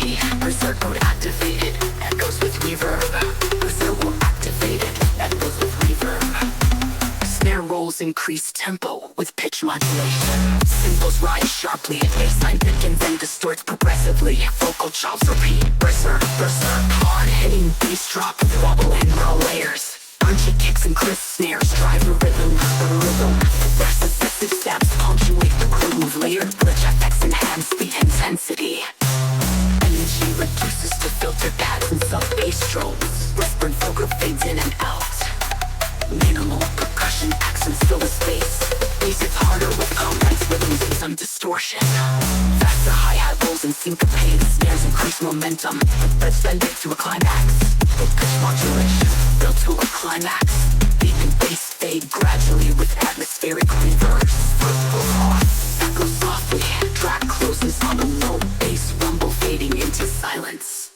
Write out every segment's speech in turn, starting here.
energy. Berserk mode activated, echoes with reverb. Berserk mode activated, echoes with reverb. Snare rolls increase tempo with pitch modulation. Cymbals rise sharply, bassline thickens and distorts progressively. Vocal chops repeat, berserk, berserk. Hard-hitting bass drop with wobble and raw layers. Punchy kicks and crisp snares drive the rhythm, rhythm. There's excessive stabs punctuate the groove. Layered glitch effects enhance the intensity. Energy reduces to filtered pads and sub-bass strobes. Whispered vocal fades in and out. Minimal percussion accents fill the space. Bass hits harder with complex rhythms and some distortion. Faster hi-hat rolls and syncopated snares increase momentum. Let's bend it to a climax. With pitch modulation built to a climax. Deep and bass fade gradually with atmospheric reverbs. Echo softly, track closes on a low bass rumble fading into silence.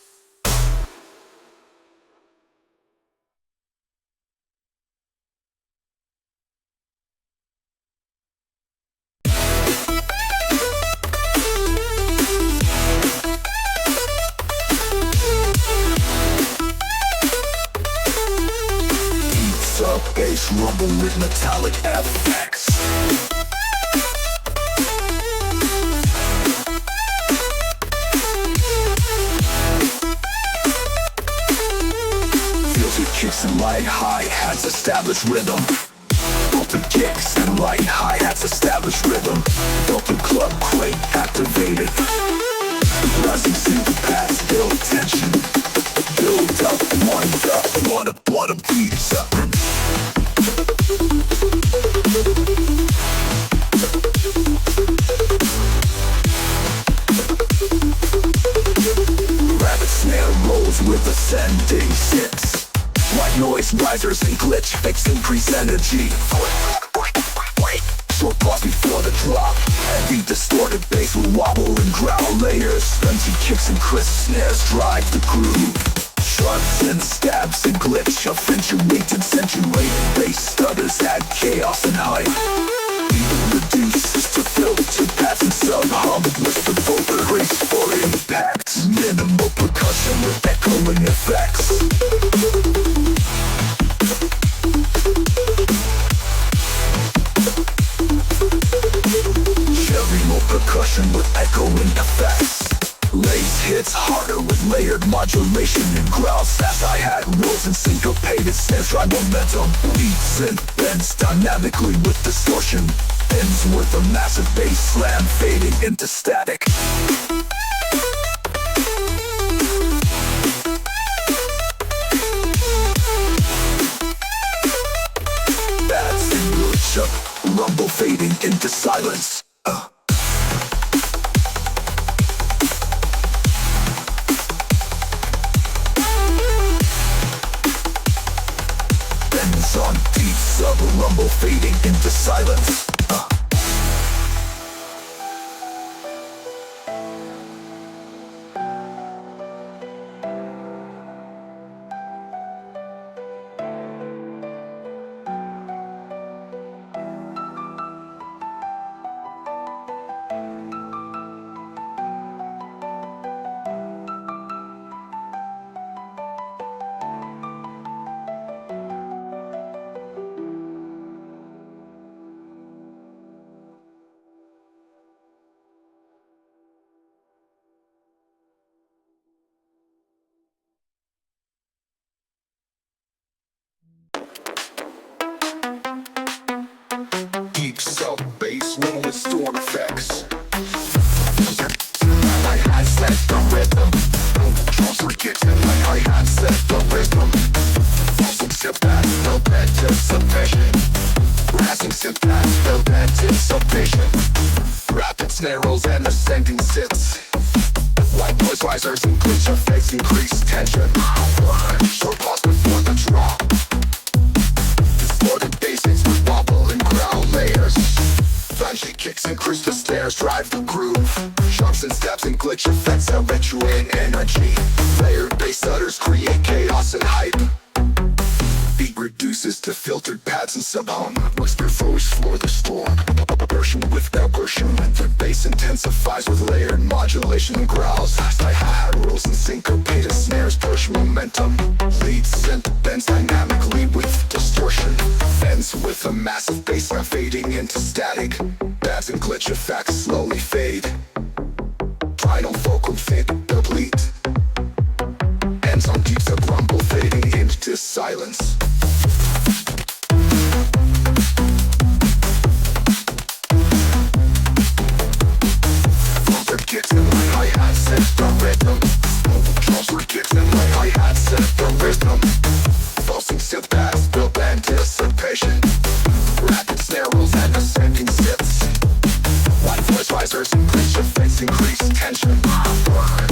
Bass rumble with metallic effects. Filtered kicks and light hi-hats establish rhythm. Open kicks and light hi-hats establish rhythm. Open club crate activated. Rising syncopats build tension. Build up, wind up, wanna beats up. Rapid snare rolls with ascending hits. White noise risers and glitch fix increase energy. Short pause before the drop. Heavy distorted bass will wobble and growl layers. Punchy kicks and crisp snares drive the groove. Sharps and stabs and glitch accentuate and accentuate. Bass stutters add chaos and hype. Even reduces to filter pads and sub-hum with the vocal race for impact. Minimal percussion with echoing effects. Percussion with echoing effects. Lace hits harder with layered modulation and growls. Fast hi-hat rolls and syncopated snares drive momentum. Beats and bends dynamically with distortion. Ends with a massive bass slam fading into static. That's in glitch up, rumble fading into silence. On beats of a rumble fading into silence. Sub bass roll with storm effects. Hi-hat set the rhythm. Drums are getting like hi-hat set the rhythm. Rising sympaths build anticipation. Rising sympaths build anticipation. Rapid snare rolls and ascending sits. White noise risers and glitch effects increase tension. Short pause before the drop. Distorted basses with wobble and growl layers. Punchy kicks and crisp snares drive the groove. Sharps and stabs and glitch effects accentuate energy. Layered bass stutters create chaos and hype. Beat reduces to filtered pads and sub-hum. Whisper voice for the storm. Version with percussion. The bass intensifies with layered modulation and growls. Hi-hat hi-hat rolls and syncopated snares push momentum. Lead synth bends dynamically with distortion. Ends with a massive bass line fading into static. Pads and glitch effects slowly fade. Final vocal fade complete. Ends on deep sub rumble fading into silence. Kicks and like hi-hat set the rhythm. Drums with kicks and like hi-hat set the rhythm. Pulsing synth pads build anticipation. Rapid snare rolls and ascending sits. Wide voice risers and glitch effects increase tension.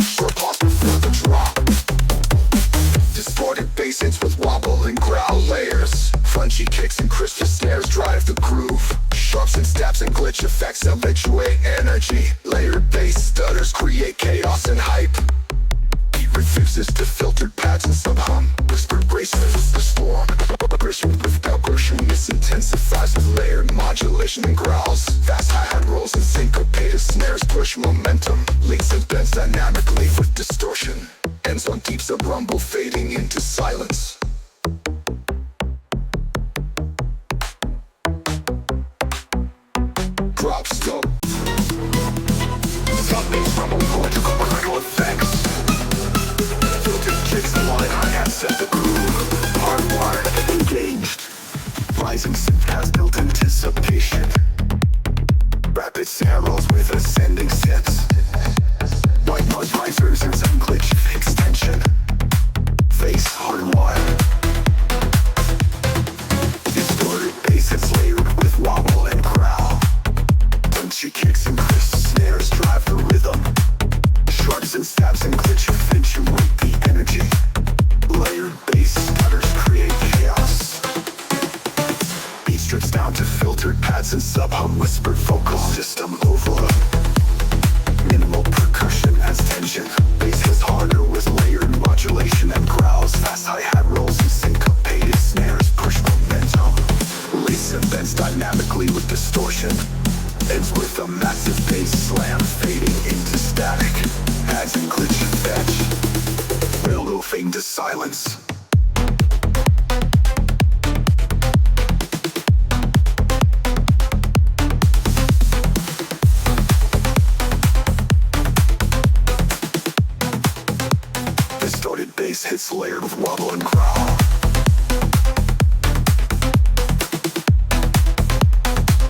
Short pause before the drop. Distorted bass hits with wobble and growl layers. Punchy kicks and crisp snares drive the groove. Sharps and stabs and glitch effects habituate energy. Layered bass stutters create chaos and hype. Beat refuses to filtered pads and sub-hum. Whispered braces the storm. Aggression with aggression. This intensifies with layered modulation and growls. Fast hi-hat rolls and syncopated snares push momentum. Leads and bends dynamically with distortion. Ends on deep sub-rumble fading into silence. Drop stop. Sub-bass rumble electrical critical effects. Filtered kicks and line hi-hat set the groove. Hardwired, engaged. Rising synth has built anticipation. Rapid snare rolls with ascending sets. White noise risers and some glitch extension. Face hardwired. Distorted bass hits layered with wobble and growl. Punchy kicks and crisp snares drive the rhythm. Sharps and stabs and glitch accentuate the energy. Layered bass stutters create chaos. Beat strips down to filtered pads and sub-hum whispered vocal system overload. Minimal percussion adds tension. Bass hits harder with layered modulation and growls. Fast hi-hat rolls and syncopated snares push momentum. Leads and bends dynamically with distortion. Ends with a massive bass slam fading into static. Adds and glitch and fetch. Will fade to silence. Distorted bass hits layered with wobble and growl.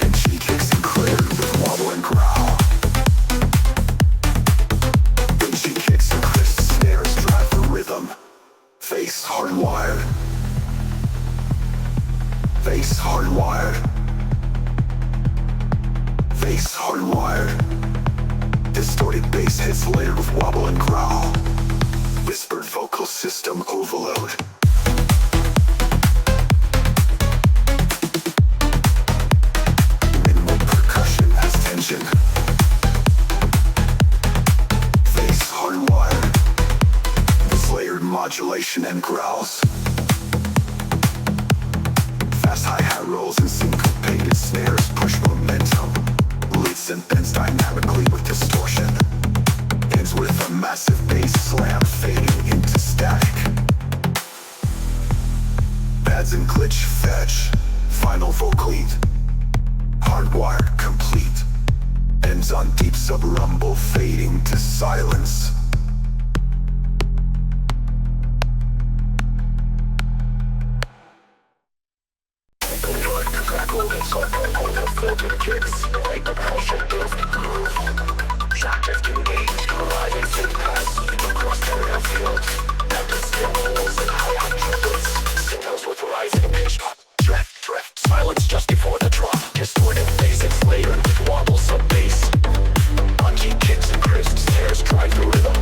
And she kicks and cleared with wobble and growl. And she kicks and crisp snares drive the rhythm. Face hardwired. Face hardwired. Face hardwired. Distorted bass hits layered with wobble and growl. Whispered vocal system overload. Minimal percussion has tension. Face hardwired. With layered modulation and growls. Fast hi-hat rolls and syncopated snares push momentum. Leads and bends dynamically with distortion. Ends with a massive bass slam fading into static. Pads and glitch fetch. Final vocal lead. Hardwired complete. Ends on deep sub-rumble fading to silence. Filtered kicks, like the pressure builds the groove. Shock drift engaged, colliding synth pads across stereo fields. Rapid snare rolls and hi-hat trumpets. Signals with rising pitch. Drift, silence just before the drop. Distorted basics layered with wobble sub-bass. Punchy kicks and crisp snares drive the rhythm.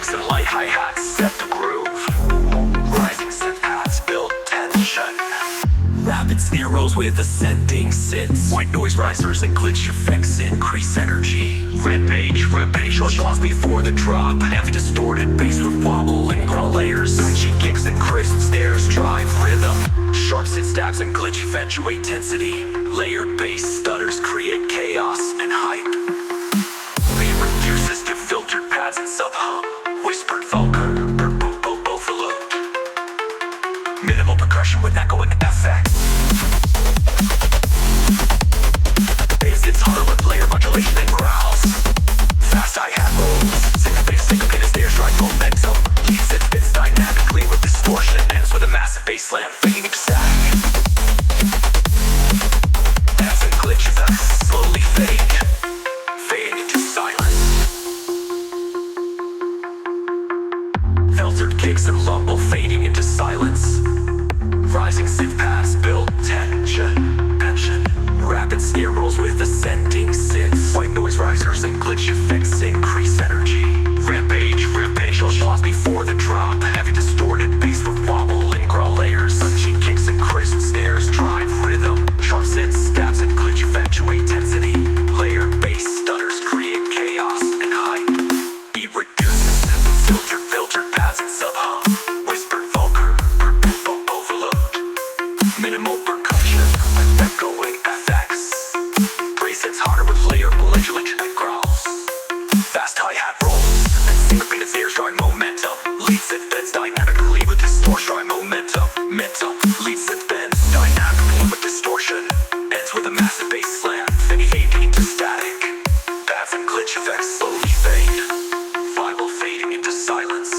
kicks and light hi-hats set the groove. Rising synth pads build tension. Rapid snare rolls with ascending synths. White noise risers and glitch effects increase energy. Rampage short pause before the drop. Heavy distorted bass with wobble and growl layers. Punchy kicks and crisp snares drive rhythm. Sharp synth stabs and glitch eventuate tensity. Layered bass stutters create chaos and hype. Beat reduces to filtered pads and sub-hum. Whispered vulgar, overload. Minimal percussion with echoing effects. Bass hits harder with layer modulation and growls. Fast hi-hat rolls, syncopated snare strike momentum. Leads it fits dynamically with distortion. Ends with a massive bass slam fading into static. As and glitch effects slowly fading into silence. Filtered kicks and lumble fading into silence. Rising synth pads build tension. Rapid snare rolls with ascending synths. White noise risers and glitch effects increase energy. Rampage short pause before the drop. Heavy distorted bass with wobble and growl layers. Punchy kicks and crisp snares drive rhythm. Sharp synth stabs and glitch eventuate tensity. Layered bass stutters create chaos and hype. Beat reduces filtered pads and sub-hum. Whispered vulgar, overload. Minimal percussion with echoing effects. Bass hits harder with layered modulation and growls. Fast hi-hat rolls and syncopated snares drawing momentum. Leads it bends dynamically with distortion. Momentum leads it bends dynamically with distortion. Ends with a massive bass slam fading into static. Pads and glitch effects slowly fade. Vinyl fading into silence.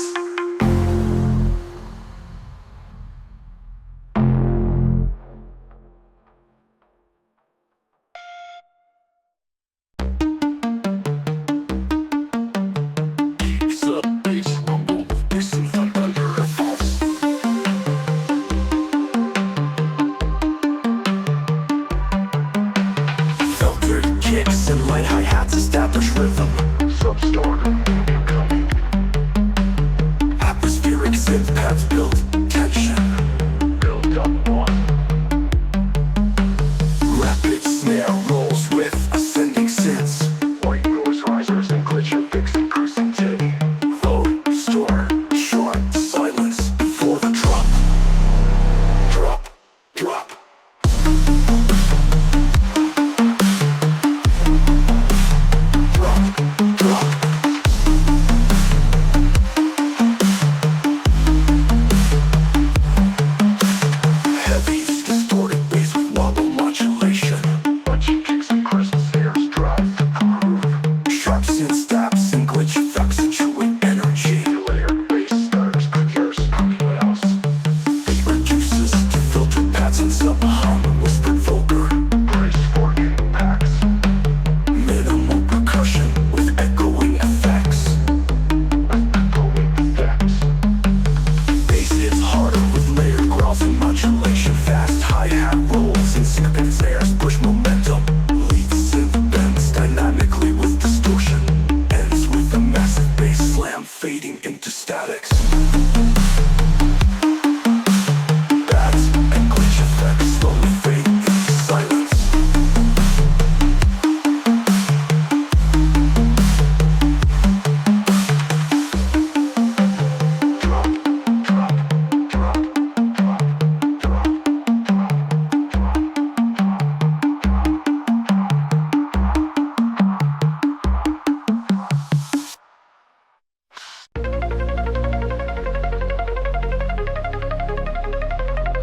Kicks and light hi-hats establish rhythm. Substarter incoming. Atmospheric synth pads build tension. Build up one. Rapid snare rolls with ascending synths. White noise risers and glitch effects increase intensity. Low, store, short, silence before the drop. Drop. Heavy distorted bass with wobble modulation. Punchy kicks and crisp snares drive the groove. Sharp synth stabs and glitch effects accentuate energy. Layered bass stutters clears chaos. Beat reduces to filtered pads and sub-hum. Whispered vulgar, brace for impacts. Minimal percussion with echoing effects. Bass hits harder with layered growls and modulation. Fast hi-hat rolls and syncopated snares push momentum. Lead synth bends dynamically with distortion. Ends with a massive bass slam fading into statics. Pads and glitch effects slowly fade into silence.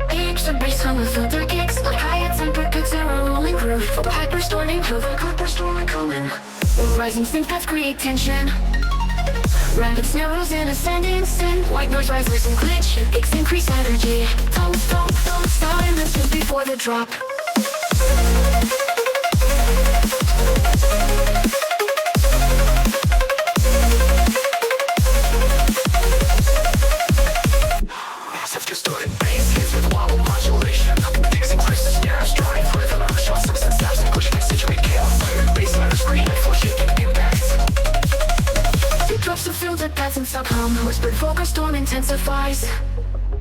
Kicks and bass hum with filter kicks, like hi-hats and percuts and a rolling groove. Hyper storming, copper storming coming. Rising synth pads create tension. Rapid snare rolls and ascending synth. White noise risers and glitch kicks increase energy. Don't silence just before the drop. Massive distorted bass hits with wobble modulation. Kicks and crisp snares drive rhythm. Shots and stabs and glitch accentuate chaos. Bass matters green, full shaking impacts. Deep drops of filtered pads and nonstop hum. Whispered vocal storm intensifies.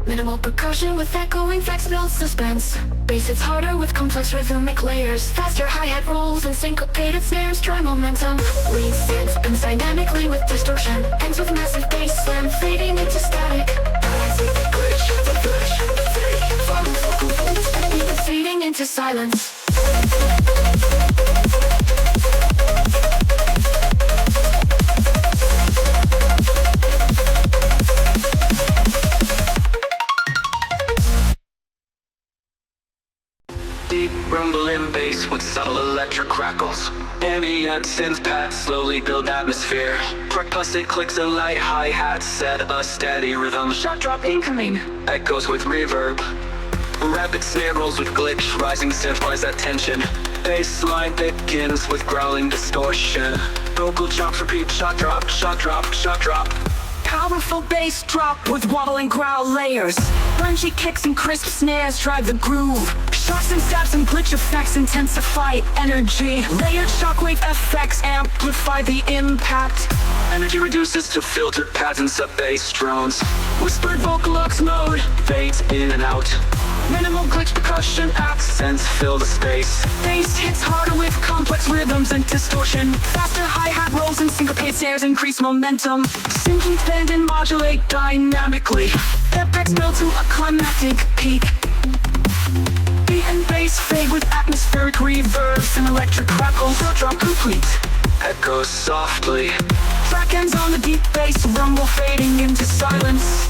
Minimal percussion with echoing effects builds suspense. Bass hits harder with complex rhythmic layers. Faster hi-hat rolls and syncopated snares try momentum. Lead synth bends dynamically with distortion. Ends with massive bass slam fading into static. Fading into silence. Deep rumbling bass with subtle electric crackles. Ambient synth pads slowly build atmosphere. Percussive clicks and light hi-hats set a steady rhythm. Shot drop incoming. Echoes with reverb. Rapid snare rolls with glitch, rising synthwise attention. Bass line begins with growling distortion. Vocal chops repeat, shot drop, shot drop, shot drop. Powerful bass drop with wobbling growl layers. Punchy kicks and crisp snares drive the groove. Shots and stabs and glitch effects intensify energy. Layered shockwave effects amplify the impact. Energy reduces to filtered patterns of bass drones. Whispered vocalux mode Fades in and out. minimal glitch percussion Accents fill the space. Bass hits harder with complex rhythms and distortion. Faster hi-hat rolls and syncopated snares increase momentum. Simply bend and modulate dynamically. Effects build to a climactic peak. Beat and bass fade with atmospheric reverbs and electric crackles. Shot drop complete. Echoes softly. Track ends on the deep bass rumble fading into silence.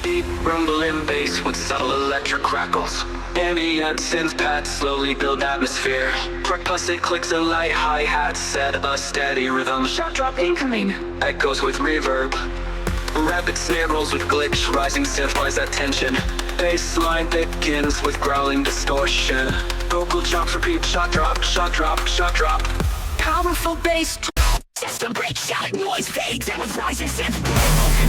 Deep rumbling bass with subtle electric crackles. Ambient synth pads slowly build atmosphere. Percussive clicks and light hi-hats set a steady rhythm. Shot drop incoming. Echoes with reverb. Rapid snare rolls with glitch, rising synthwise attention. Bass line begins with growling distortion. Vocal chops repeat, shot drop, shot drop, shot drop. Powerful bass System breaks, shouting noise fades, and with rising synth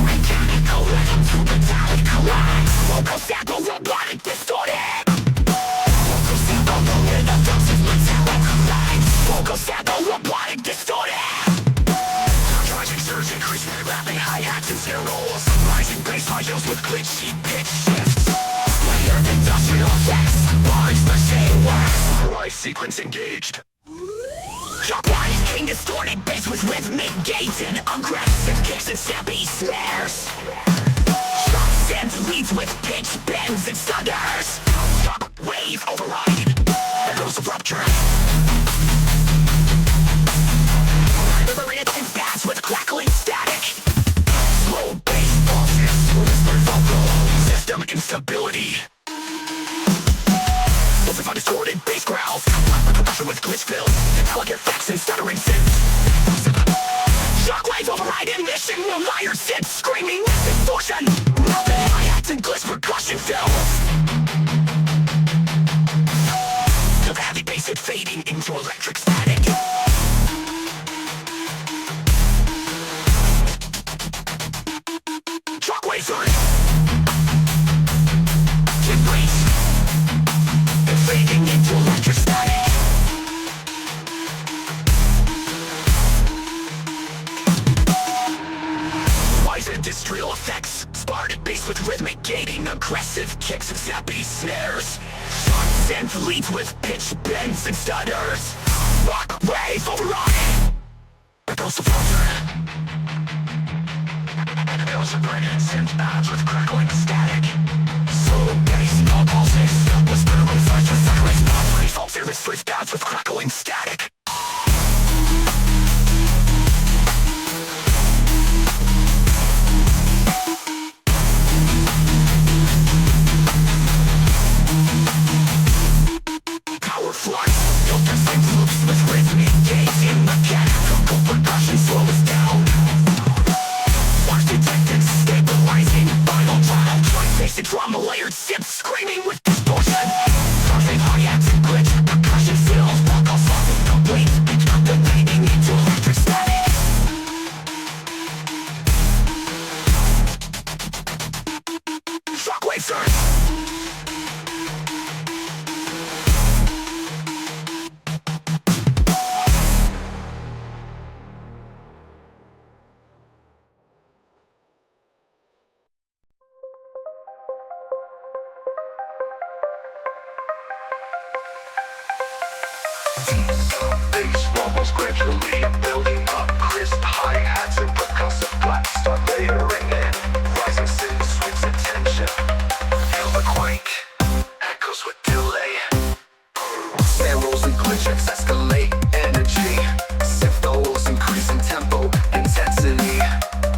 mechanical rhythm to metallic collide. vocal sample robotic distorted. Vocal sample rolling a doses metallic collide. Vocal sample robotic distorted. Rising surge increasing rapid hi-hats and snare rolls. Rising bass high notes with glitchy pitch shifts. Layered industrial effects, bodies the same wax. Life sequence engaged. Shockwise king distorted bass with rhythmic gates and aggressive kicks and snappy snares. Shots and leads with pitch bends and stutters. Shock wave override. Echoes of rupture. Reverberant and fast with crackling static. Slow bass pulses. Whispered vocal. System instability. Amplify distorted bass growls. Percussion with glitch fills. Metallic effects and stuttering synths. Shockwave override emission will liar synth screaming with distortion. Rapid hi-hats and glitch percussion fills. The heavy bass hit fading into electric static. Shockwave surge. Embrace. Fading into electric static. Wise industrial effects. Spartan bass with rhythmic gating. Aggressive kicks and snappy snares. Shots and leads with pitch bends and stutters. Rock wave override. Echoes of rupture. Echoes of brilliant synth pads with crackling static. Slow bass, no pulses. Whisper refresh with suckering non-free. False serious sleep pads with crackling static. Power flux. Filter sync loops with rhythmic gates in mechanical percussion slows down. Watch detected stabilizing final trial. Joint-based drum layered synth screaming with distortion. Perfect hi-hats and glitch percussion fills. Vocal soft Bass rumbles gradually building up, crisp hi-hats and percussive blast start layering in, rising synth sweeps attention. Feel the quake, echoes with delay. Snare rolls and glitches escalate energy. Synth rolls increase in tempo, intensity.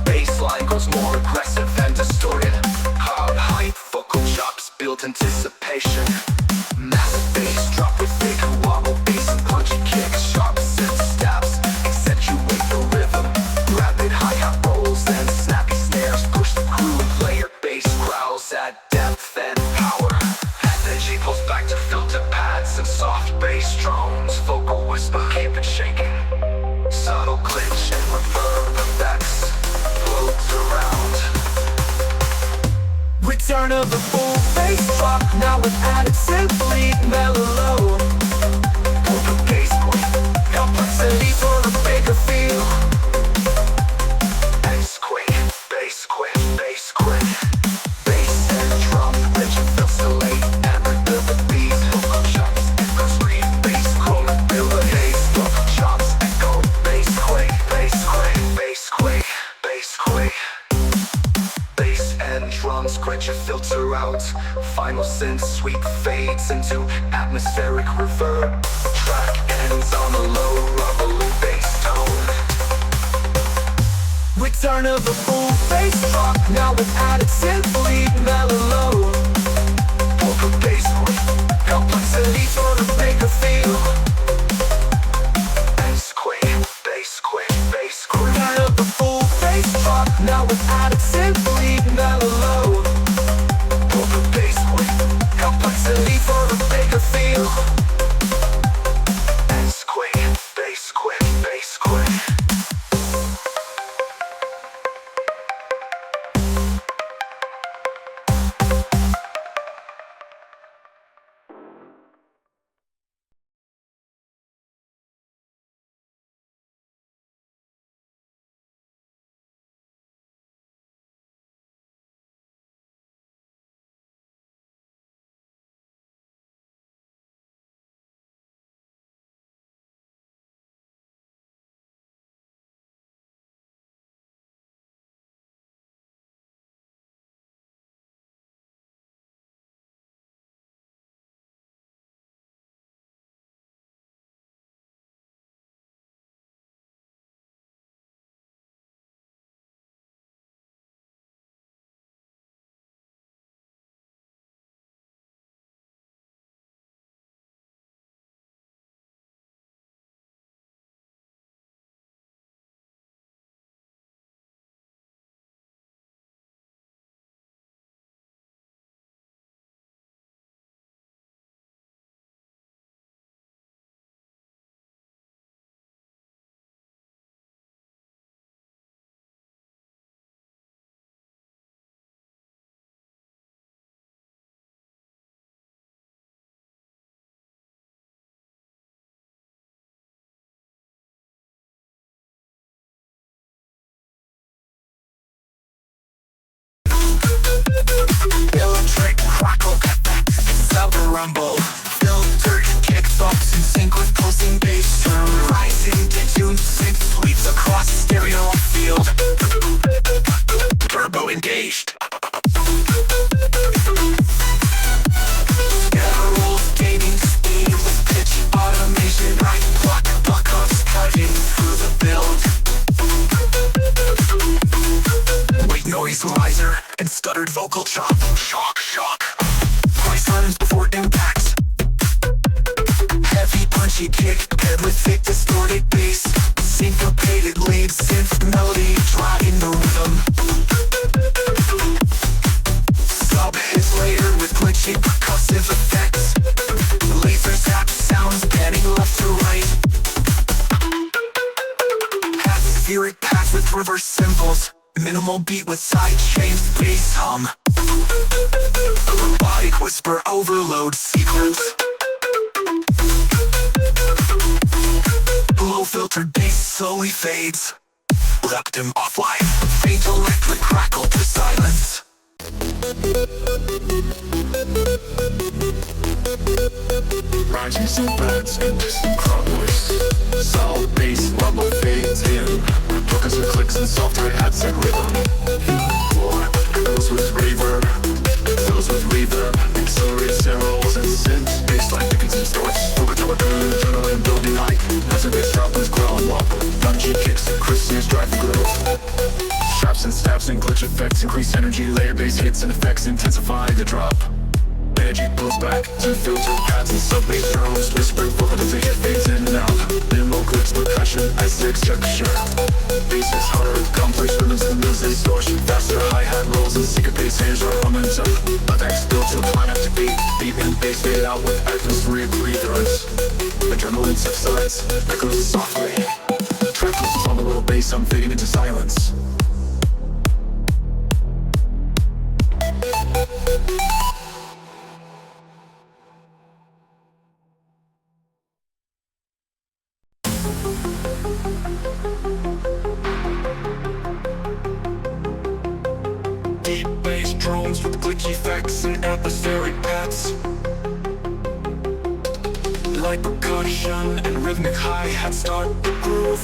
Bassline grows more aggressive and distorted. Hard hype, vocal chops build anticipation. Massive bass drop with big wobble, bass and punchy kicks, sharp synth stabs accentuate the rhythm. Rapid hi-hat rolls and snappy snares push the groove. Layered bass growls add depth and power. Energy pulls back to filter pads and soft bass drones. Vocal whisper keep it shaking. Subtle glitch and reverb effects float around. Return of the full bass drop, now with added synth lead mellow. Open bass point, complexity for the bigger feel. Bass quick, bass quick, bass quick. Bass and drum, rich and oscillate, and rebuild the beat. Vocal chops, echo scream, bass quick, build a haze. Vocal chops, echo, bass quick, bass quick, bass quick, bass quick. Bass and drums scratch a filter out. Final synth sweep fades into atmospheric reverb. Track ends on a low rumbling bass tone. Return of the full bass drop, now with added synth lead mellow. Vocal bass point, complexity for the bigger feel. Bass quick, bass quick, bass quick. Return of the full bass drop, now with added synth lead mellow. Vocal bass point, complexity for the bigger feel. Bass quick, bass quick, bass quick. Electric crackle, silver rumble, filtered kickbox in sync with pulsing bass drum. Rising detune synth sweeps across stereo field. Turbo engaged. Rolls gaining speed with pitch automation. Right block, buck-ups cutting through the build. White noise riser and stuttered vocal chop. Shock, shock. Voice silence before impact. Heavy punchy kick paired with thick distorted bass. Syncopated lead synth melody driving the rhythm. Sub hits later with glitchy percussive effects. Laser zap sounds panning left to right. Atmospheric paths with reverse cymbals. Minimal beat with side chains, bass hum. Robotic whisper overload sequence. Low filtered bass slowly fades. Left him offline. Faint electric crackle to silence. Rises and bends and distant crowd noise. Solid bass level fades in. Focus and clicks and soft hi-hats and rhythm. Floor fills with reverb. Fills with reverb. Accelerates arrows and synths. Bassline thickens and distorts. Overtime adrenaline building height. As a bass drop with growl and wobble. Punchy kicks and crisp snares drive the groove. Straps and stabs and glitch effects increase energy. Layer bass hits and effects intensify the drop. Energy pulls back to filter pads and sub-bass drums. Whisper vocal as the hit fades in and out. Limo clicks percussion as texture. Bass is harder, complex rhythms and lose distortion. Faster hi-hat rolls and syncopated snares are momentum. Attacks built to a climactic beat. Beat and bass fade out with atmospheric reverence. Adrenaline subsides, echoes softly. Track loses on the little bass, I'm fading into silence. Deep bass drones with glitch effects and atmospheric pads. Light percussion and rhythmic hi-hats start the groove.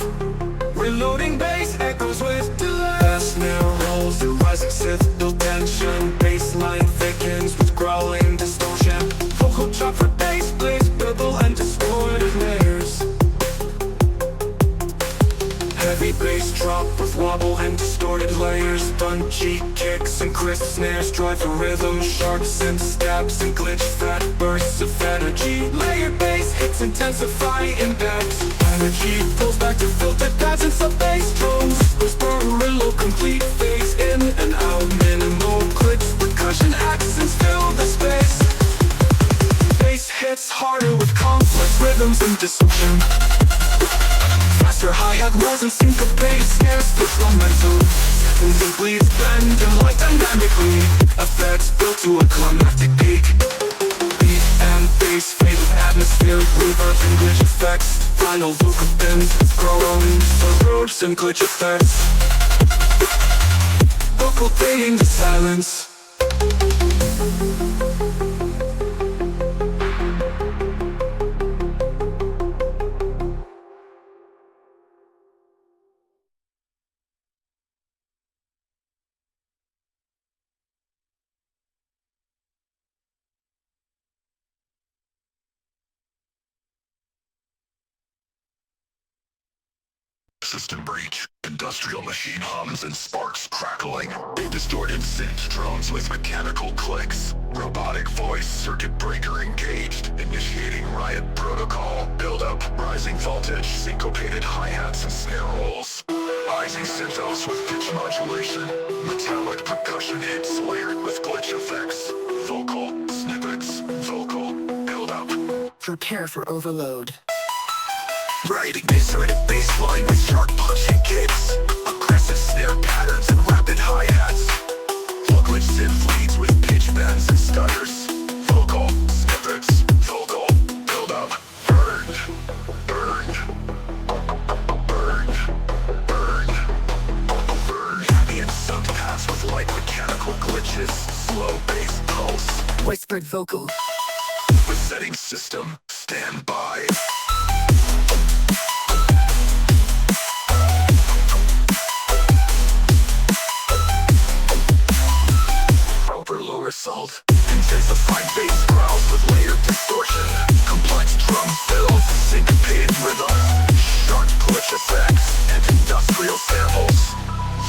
Reloading bass echoes with delay. Fast snare rolls and rising synth build tension. Bassline thickens with growling distortion. Vocal chop for bass plays ripple and distorted layers. Heavy bass drop with wobble and distorted layers. Punchy kicks and crisp snares drive the rhythm. Sharp synth stabs and glitch fat bursts of energy. Layered bass hits intensify impact. Energy pulls back to filter pads and sub-bass drums. Whisper reload complete phase in and out. Minimal glitch percussion accents fill the space. Bass hits harder with complex rhythms and distortion. Faster hi-hat rolls and syncopated snares push momentum. And the bleeds bend and light dynamically. Effects built to a climactic peak. Beat and bass fade with atmospheric reverb and glitch effects. Final vocal bends with growing surroads and glitch effects. Vocal fading to silence. System breach. Industrial machine hums and sparks crackling. Distorted synth drones with mechanical clicks. Robotic voice circuit breaker engaged. Initiating riot protocol. Build up. Rising voltage. Syncopated hi-hats and snare rolls. Rising synthos with pitch modulation. Metallic percussion hits layered with glitch effects. Vocal snippets. Vocal build up. Prepare for overload. Riding distorted bassline with sharp punching kicks. Aggressive snare patterns and rapid hi-hats. Glitch synth leads with pitch bends and stutters. Vocal snippets. Vocal build up. Burned. Burned. Burned. Burned. Burned. Ambient synth paths with light mechanical glitches. Slow bass pulse. Whispered vocal. Resetting system. Stand by. Result. Intensified bass growls with layered distortion. Complex drum fills, syncopated rhythms. Sharp glitch effects and industrial samples.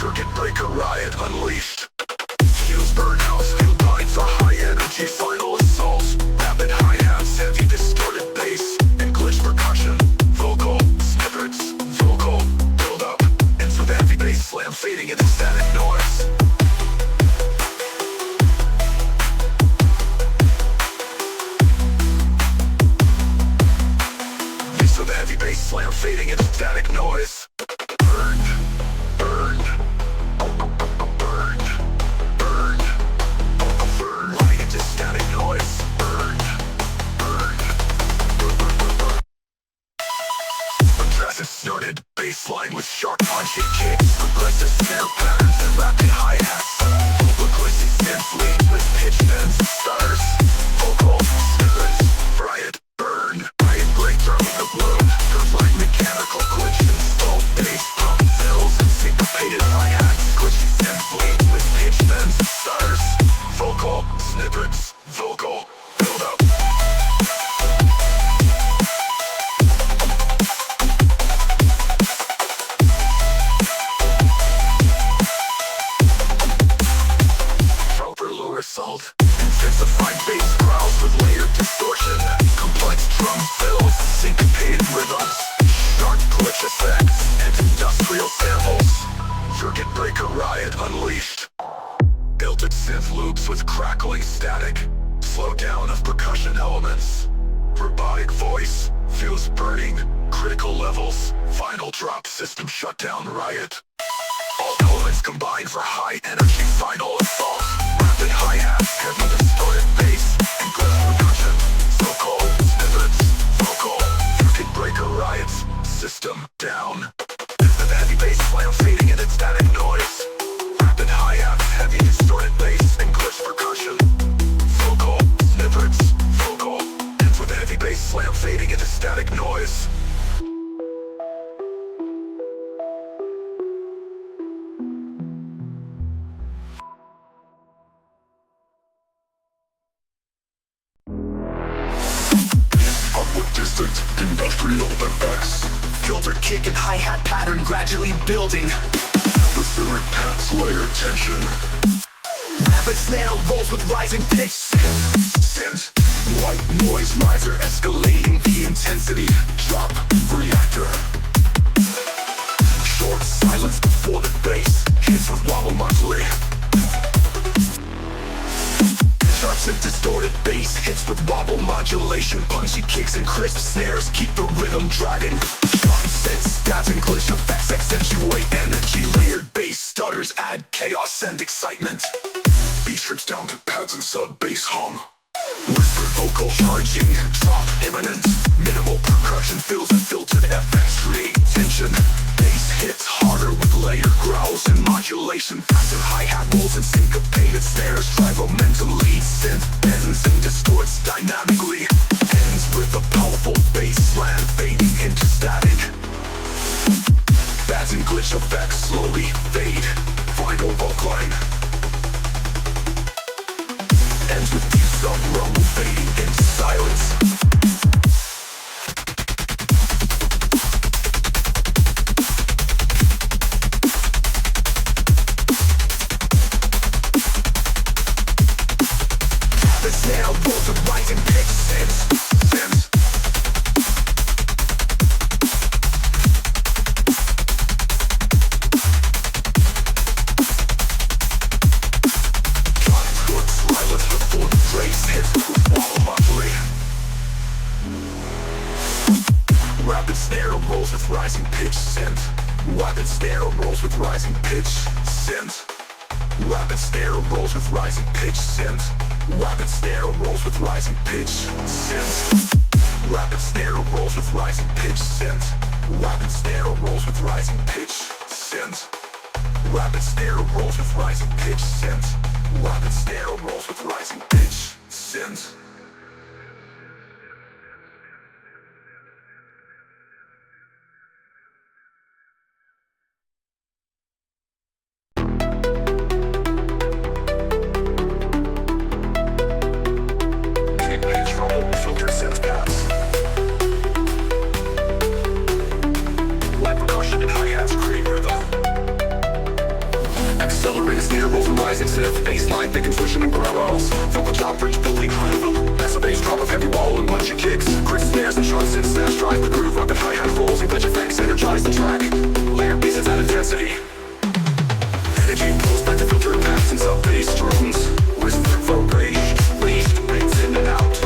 Circuit breaker riot unleashed. Fuse burnouts combines a high energy final assault. Rapid hi-hats, heavy distorted bass, and glitch percussion. Vocal snippets, vocal build up. Ends with heavy bass slam fading into static noise. Slam fading into static noise. Burned. Burned. Burned. Burned. Burned. Running into static noise. Burned. Burned. Aggressive snorted bassline with sharp punchy kicks. Aggressive snare patterns unleashed. Built-in synth loops with crackling static, slowdown of percussion elements, robotic voice, fuse burning, critical levels, final drop system shutdown riot. All elements combined for high energy final assault. Rapid hi-hats, heavy distorted bass, and glitch percussion. So-called snippets, vocal, circuit breaker riots, system down. The heavy bass slam fading in its static noise. Rapid hi-hats, heavy distorted bass, and glitch percussion. Vocal, snippets, vocal, ends with a heavy bass slam fading into static noise. Upward distant, industrial effects. Filter kick and hi-hat pattern gradually building. Atmospheric paths layer tension. Rapid snare rolls with rising pitch. Synth, white noise riser escalating the intensity. Drop, reactor. Short silence before the bass hits with wobble modulate. Sharps and distorted bass hits with wobble modulation. Punchy kicks and crisp snares keep the rhythm dragging. Sharp sense, stabs and glitch effects accentuate energy. Layered bass stutters add chaos and excitement. Beat strips down to pads and sub-bass hum. Whispered vocal charging, drop imminent. Minimal percussion fills and filtered effects create tension. Bass hits harder with layered growls and modulation. Passive hi-hat rolls and syncopated snares drive momentum lead. Synth bends and distorts dynamically. Ends with a powerful bass slam fading into static. Pads and glitch effects slowly fade. Final vocal line ends with deep sub-rumble fading into silence. The snare rolls with rising pitch. Synth. Rapid snare rolls with rising pitch. Synth. Rapid snare rolls with rising pitch. Synth. Rapid snare rolls with rising pitch. Synth. Rapid snare rolls with rising pitch. Synth. Rapid snare rolls with rising pitch. Synth. Rapid snare rolls with rising pitch. Synth. Rapid snare rolls with rising pitch. Synth. Rapid snare rolls with rising pitch. Synth. Synth, bassline, thick and swishing and growls. Vocal chop, rich building rhythm. Massive bass drop of heavy wall and punchy kicks. Crisp snares and sharp synth snares drive the groove. Rapid hi-hat rolls and glitch effects energize the track. Layered bass at intensity. Energy pulls back the filter and paths and sub-bass drones. Whisper vocal leashed, rings in and out.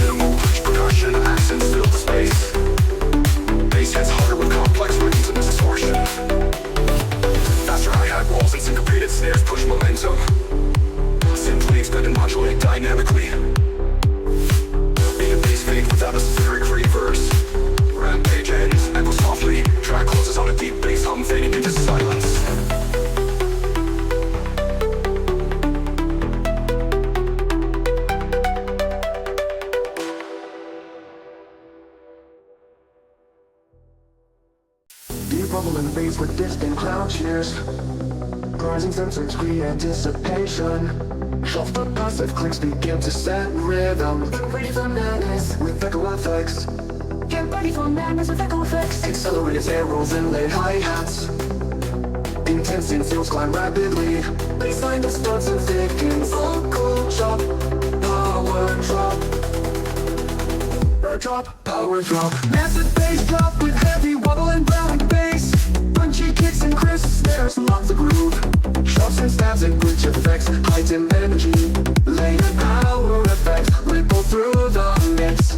Minimal glitch percussion, accents fill the space. Bass hits harder with complex rhythms and distortion. Faster hi-hat rolls and syncopated snares push momentum. Simply expand and modulate dynamically. Beat a bass fade without a spheric reverse. Rampage ends, echo softly. Track closes on a deep bass hum fading into silence. Deep rumble in the bass with distant cloud cheers. Rising sensors create anticipation. Shuffle passive clicks begin to set rhythm. Get ready for madness with echo effects. Get ready for madness with echo effects. Accelerated snare rolls and laid hi-hats. Intense infills climb rapidly. Bassline distorts and thickens. Vocal chop, power drop. Drop, power drop. Massive bass drop with heavy wobble and brown bass. Punchy kicks and crisp snare layers lock the groove. Chops and stabs and glitch effects, heighten energy. Layered power effects ripple through the mix.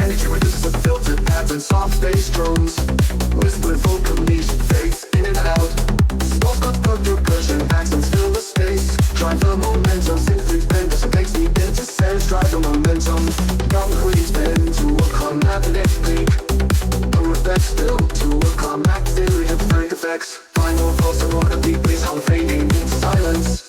Energy reduces with filtered pads and soft bass drums. Whispered vocal niche fades in and out. Small cut percussion accents fill the space. Drive the momentum, synth bend as it makes the intercept. Drive the momentum, concrete bend to a climatic peak. A effects built to a climatic theory of break effects. Final pulse and order deep bass sound fading into silence.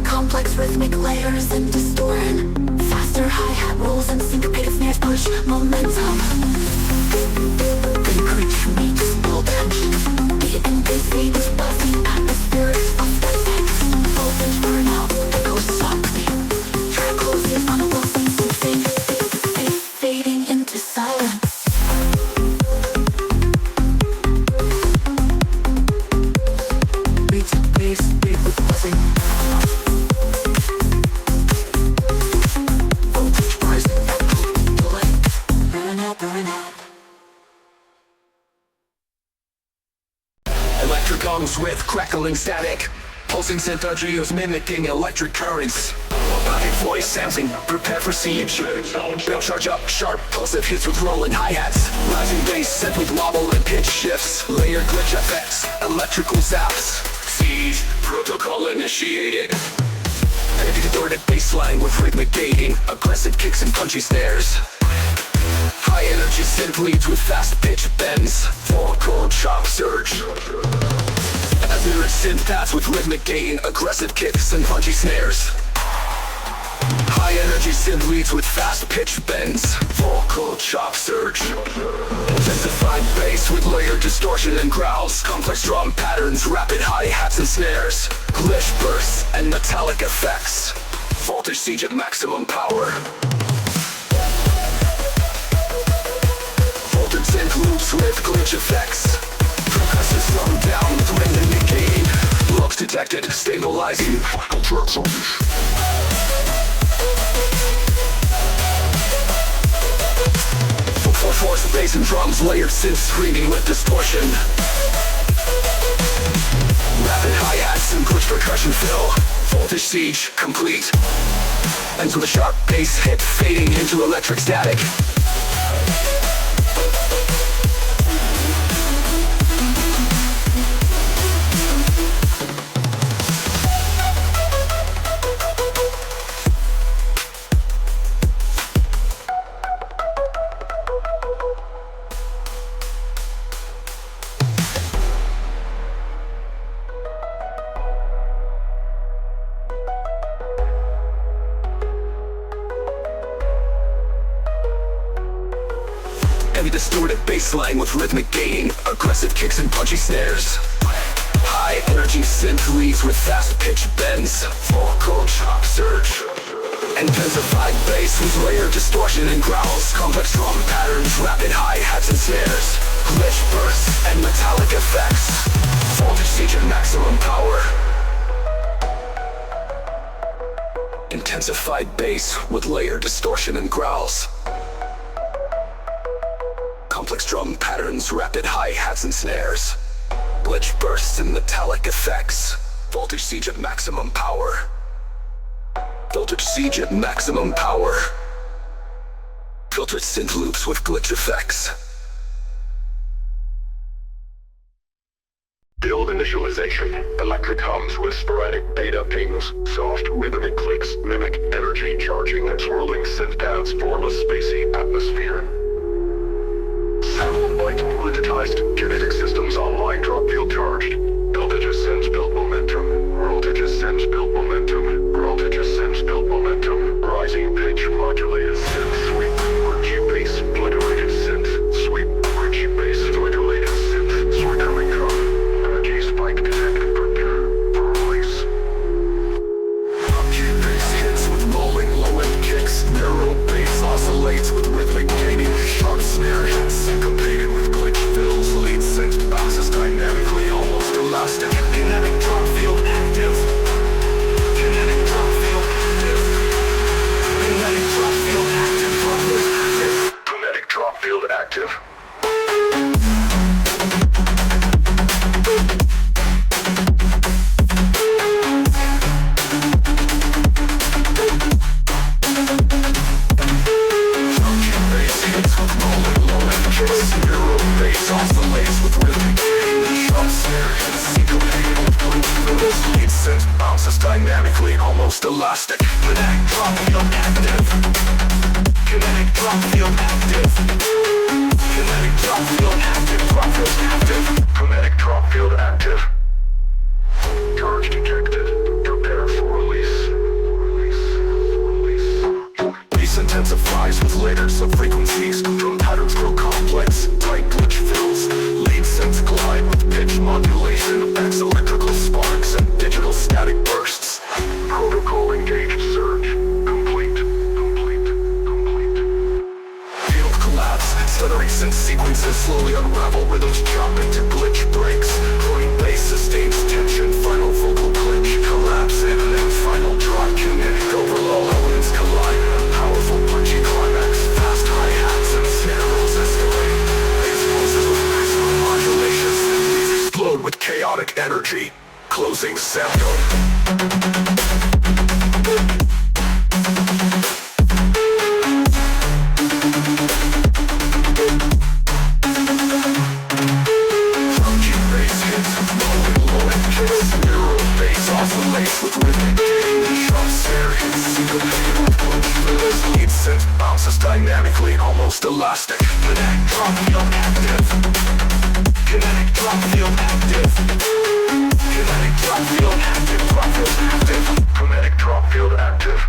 Complex rhythmic layers and distortion. Faster hi-hat rolls and syncopated snares push momentum. Increase beats build tension. Beat and bass beat is buzzing atmosphere of effects. Voltage burnout echoes softly. Track closes on a pulsing something fading into silence. Beats bass beat with buzzing. Electric gongs with crackling static. Pulsing synth arpeggios mimicking electric currents. Robotic voice sampling, prepare for siege. Bell charge up, sharp pulsive hits with rolling hi-hats. Rising bass set with wobble and pitch shifts. Layered glitch effects, electrical zaps. Siege, protocol initiated. Heavy distorted bassline with rhythmic gating. Aggressive kicks and punchy snares. High energy synth leads with fast pitch bends. Vocal chop surge. Lyric synth pads with rhythmic gain. Aggressive kicks and punchy snares. High energy synth leads with fast pitch bends. Vocal chop surge. Intensified bass with layered distortion and growls. Complex drum patterns, rapid hi-hats and snares. Glitch bursts and metallic effects. Voltage siege at maximum power. Synth loops with glitch effects. Percussive slowed down with rhythmic gain. Loops detected, stabilizing. Full force bass and drums, layered synth screaming with distortion. Rapid hi-hats and glitch percussion fill. Voltage siege complete. Ends with a sharp bass hit fading into electric static. Heavy distorted bassline with rhythmic gain. Aggressive kicks and punchy snares. High energy synth leads with fast pitch bends. Vocal chop surge. Intensified bass with layered distortion and growls. Complex drum patterns, rapid hi-hats and snares. Glitch bursts and metallic effects. Voltage siege at maximum power. Intensified bass with layered distortion and growls. Complex drum patterns, rapid hi-hats and snares. Glitch bursts and metallic effects. Voltage siege at maximum power. Voltage siege at maximum power. Filtered synth loops with glitch effects. Build in the visualization. Electric hums with sporadic beta pings. Soft rhythmic clicks mimic energy charging and swirling synth paths form a spacey atmosphere. Satellite politicized, kinetic systems online, drop field charged. Voltages sense build momentum. Voltages sense build momentum. Voltages sense build momentum. Rising pitch modulated synth sweep. Archy bass modulated synth sweep. Archy bass modulated synth sweep. Coming from energy spike detected. Prepare for release. Archy bass hits with rolling low end kicks. Narrow bass oscillates with rhythmic gaining. Sharp snare hits syncopated with glitch fills. Lead synth bounces dynamically, almost elastic. Kinetic drop field active. Kinetic drop field active. Kinetic drop field active. Kinetic drop field active. Oscillates with rhythmic gain. Sharp snare hits syncopated with glitch fills. Lead synth bounces dynamically, almost elastic. Kinetic drop field active. Kinetic drop field active. Kinetic drop field active. Drop field active. Kinetic drop field active. Charge detected. Prepare for release. Bass intensifies with layers of frequencies. Drum patterns grow complex. Tight glitch fills. Lead synths collide with pitch modulation. Effects electrical sparks and digital static bursts. Protocol engaged surge. Complete. Field collapse. Stuttering synth sequences slowly unravel. Rhythms chop into glitch breaks. Growing bass sustains tension. Final vocal glitch. Collapse in and then final drop. Kinetic overload. Elements collide. Powerful punchy climax. Fast hi-hats and snare rolls escalate. Bass pulses with maximum modulation. Symphonies explode with chaotic energy. Closing sample. Funky bass hits, rolling low end kicks. Narrow bass oscillates with rhythmic gain. Sharp snare hits syncopated with glitch fills. Lead synth bounces dynamically, almost elastic. Kinetic drop field active. Kinetic drop field active. Kinetic drop field active. Drop field active. Kinetic drop field active.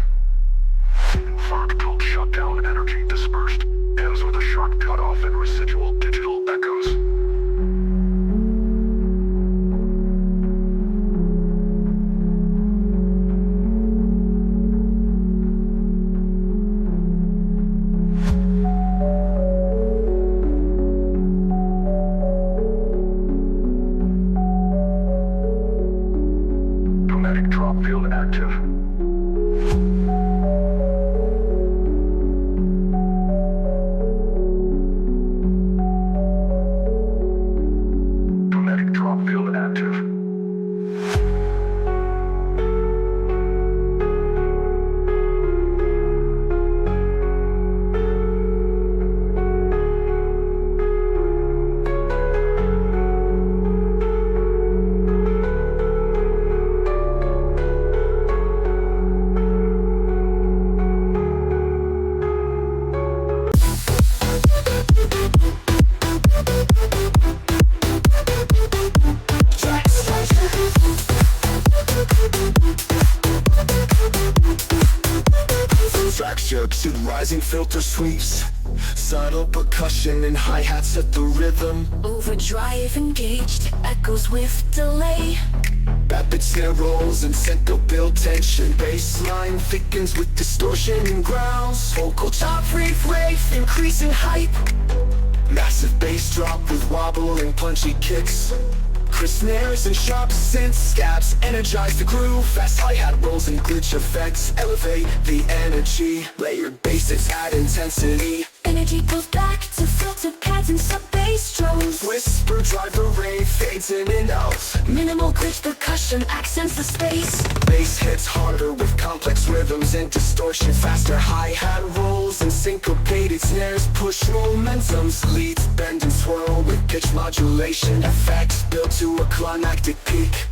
Fractal shutdown, energy dispersed. Ends with a sharp cutoff and residual digital echoes. Kinetic drop field active. Kinetic drop field active. To rising filter sweeps, subtle percussion and hi-hats at the rhythm. Overdrive engaged, echoes with delay. Rapid snare rolls and synth build tension. Bassline thickens with distortion and growls. Vocal chop rave, increasing hype. Massive bass drop with wobble and punchy kicks. Crisp snares and sharp synth scabs energize the groove. Fast hi-hat rolls and glitch effects elevate the energy. Layered basses add intensity. Energy goes back to filtered pads and sub-bass drums. Whisper drive array fades in and out. Minimal glitch percussion accents the space. Bass hits harder with complex rhythms and distortion. Faster hi-hat rolls and syncopated syncopated snares push momentums, leads bend and swirl with pitch modulation effects built to a climactic peak.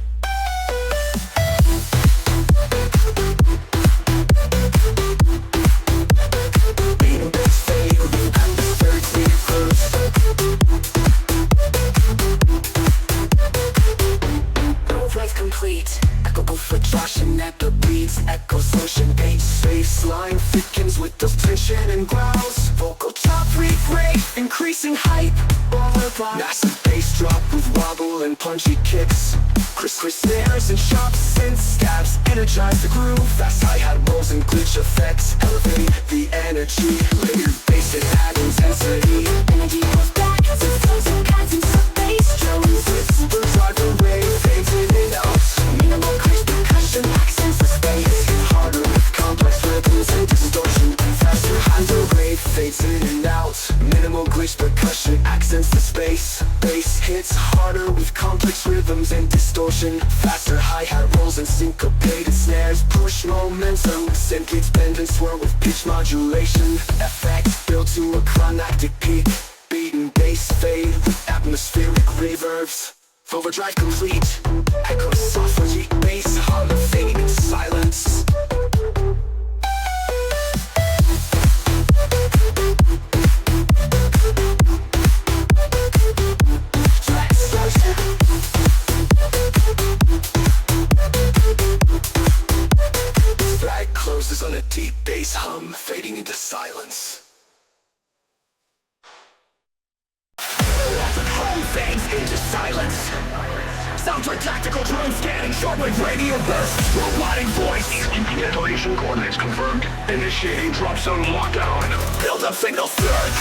Complete. Echo booth with Josh and echo beats. Echo motion bass. Baseline thickens with the tension and growls. Vocal chop reframe, increasing height. Massive bass drop with wobble and punchy kicks. Crisp snares and sharp synth stabs energize the groove. Fast hi-hat rolls and glitch effects elevate the energy. Layered bass and add intensity. Energy goes back as it flows and guides into the bass drums. With super drive the wave fades in and out. Minimal crash percussion accents the space. Harder with complex rhythms and distortion. Faster high the wave fades in and out. Minimal glitch percussion accents the space. Bass hits harder with complex rhythms and distortion. Faster hi-hat rolls and syncopated snares push momentum. Synth leads bend and swirl with pitch modulation effects built to a climactic peak. Beat and bass fade with atmospheric reverbs. Overdrive complete. Echo softly bass hum fading in silence. Flag closes on a deep bass hum fading into silence. Home fades into silence. Sounds like tactical drone scanning, shortwave radio bursts. Robotic voice. Detonation coordinates confirmed. Initiating drop zone lockdown. Build up signal surge.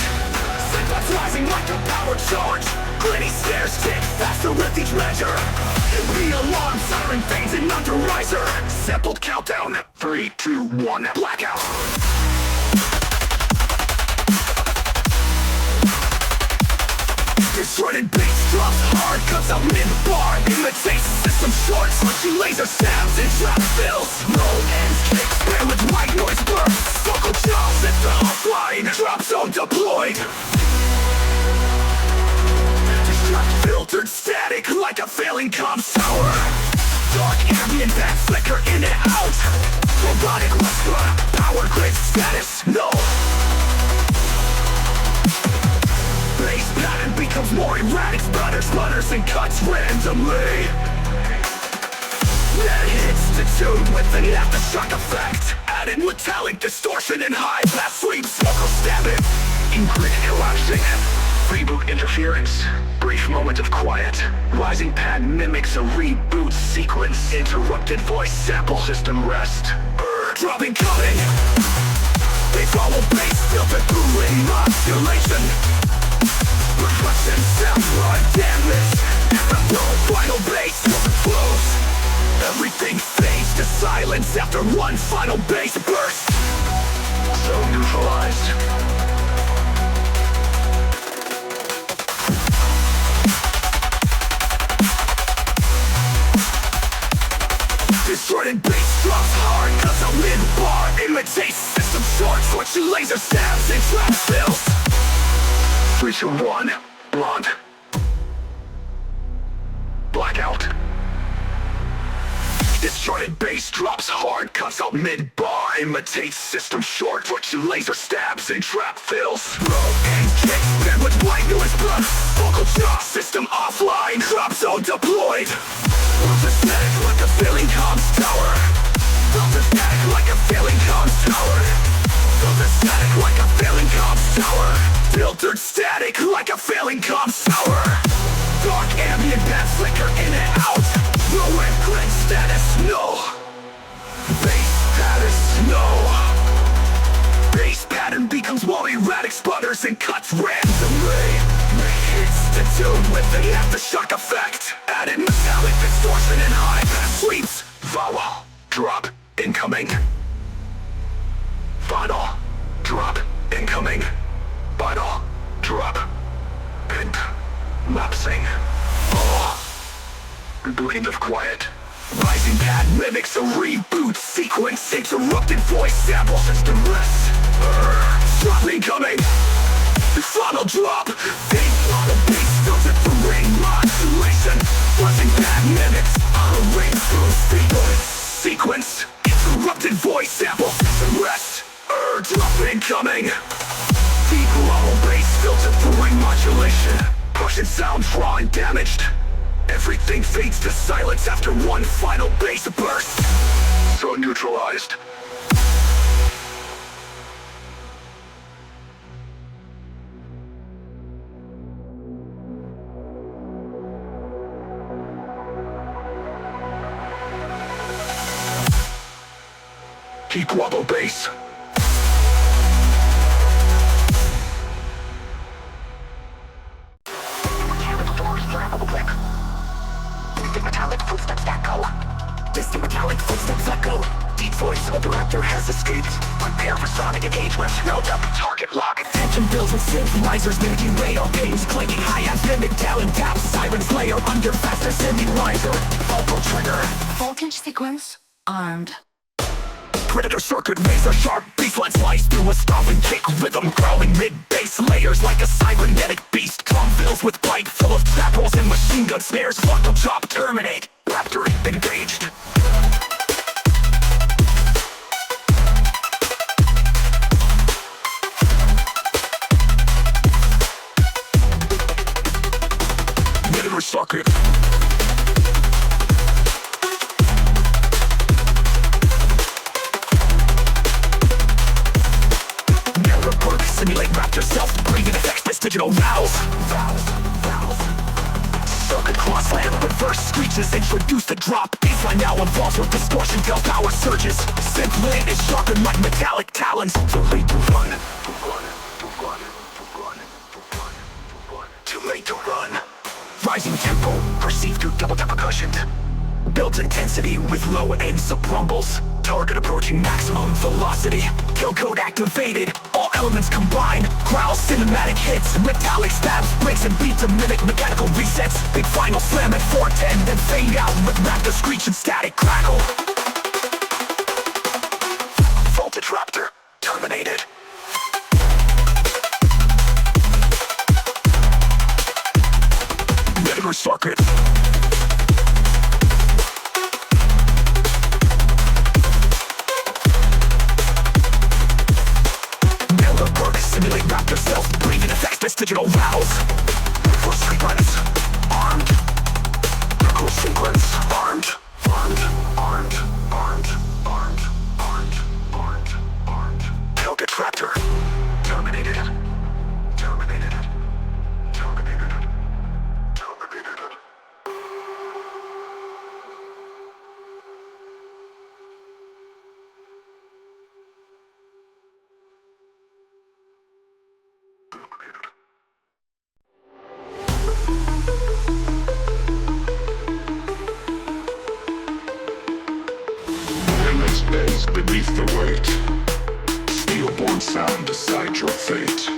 Synths rising like a power charge. Gritty stairs tick faster with each measure. The alarm siren fades in under riser. Sampled countdown. 3, 2, 1. Blackout. Distorted bass drops hard, cuts out mid-bar. Imitates system short, switchy laser stabs and trap fills. No ends, kicks, spam with white noise bursts. Vocal chops at the offline, drop zone deployed. Destruct filtered static like a failing comms tower. Dark ambient back flicker in and out. Robotic luster, power grid status, no. Bass pattern becomes more erratic, sputters and cuts randomly. That hits the tune with an aftershock effect. Added metallic distortion and high pass sweeps. Vocal stabbing, Grid collapsing. Reboot interference. Brief moment of quiet. rising pad mimics a reboot sequence. Interrupted voice sample system rest. Dropping coming. They follow bass filter through in modulation. Percussion sounds run damage. No final bass flows. Everything fades to silence after one final bass burst. Zone neutralized. Distorted bass drops hard, cuts out mid-bar. Imitates system short, switching laser stabs and trap fills. 3, 2, 1. Blonde. Blackout. Distorted bass drops hard, cuts out mid-bar. Imitates system short, switching laser stabs and trap fills. Throw and kick, bend with white noise burst. Vocal chop, system offline, drop zone deployed. Static like a failing comms tower. Static like a failing comms tower. Static like a failing comms tower. Filtered static like a failing comms tower. Dark ambient that flicker in and out. No grid status, no. Bass status, no. Bass pattern becomes more erratic, sputters and cuts randomly. Hits the tune with an aftershock effect. Added metallic distortion and high pass sweeps. Vowel, drop, incoming. Final, drop, incoming. Final, drop, and lapsing. Blade of quiet. Rising pad mimics a reboot sequence. Interrupted voice sample system rest. Drop incoming. drop. Think on a bass filter for ring modulation. Buzzing bad mimics on a ring through sequence. Interrupted voice sample, some rest. Drop incoming. Deep low bass filter for ring modulation. Pushing sound raw and damaged. Everything fades to silence after one final bass burst. So neutralized. Keep wobble bass. Metallic footsteps echo. Distant metallic footsteps echo. Deep voice of the raptor has escaped. Prepare for sonic engagement. Held up, target lock. Tension builds with synthesizers mimicking radar games. Clanging high anthemic talent taps. Sirens layer under faster sending riser. Vocal trigger. Voltage sequence armed. Predator circuit, razor sharp baseline slice through a stomping kick rhythm, growling mid-bass layers like a cybernetic beast. Drum fills with bite, full of trap holes and machine gun snares. Frontal chop, terminate, raptor engaged. Predator circuit. Simulate raptor self-breathing effects, this digital vowels. Circuit crossland, reverse screeches introduce the drop. Baseline now evolves with distortion till power surges. Synth lid is sharpened like metallic talons. Too late to run. Too late to run. Rising tempo, perceived through double tap percussion. Built intensity with low end sub-rumbles. Target approaching maximum velocity. Kill code activated, all elements combined. Growl cinematic hits, metallic stabs, breaks and beats to mimic mechanical resets. Big final slam at 410, then fade out with raptor screech and static crackle. Voltage raptor, terminated. Predator circuit. Simulate raptor self-breathing effects, this digital vowels. Reverse sequence, armed. Circle sequence, armed. Target raptor, terminated. Bends beneath the weight. Steel-born sound decide your fate.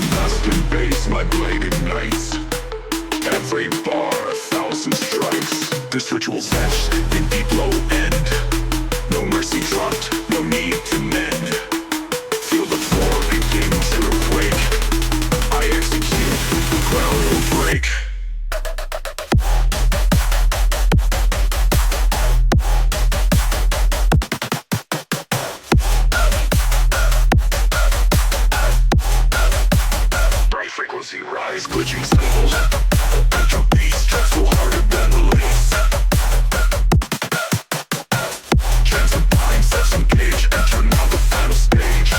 Dust and bass, my blade ignites. Every bar, 1,000 strikes. This ritual's etched in deep low end. No mercy dropped, no need to mend. Feel the floor begin to quake. I execute, the ground will break. Rise, glitching symbols. Your beats stressful harder than the lace. Chance of blind sets engage. Enter now the final stage.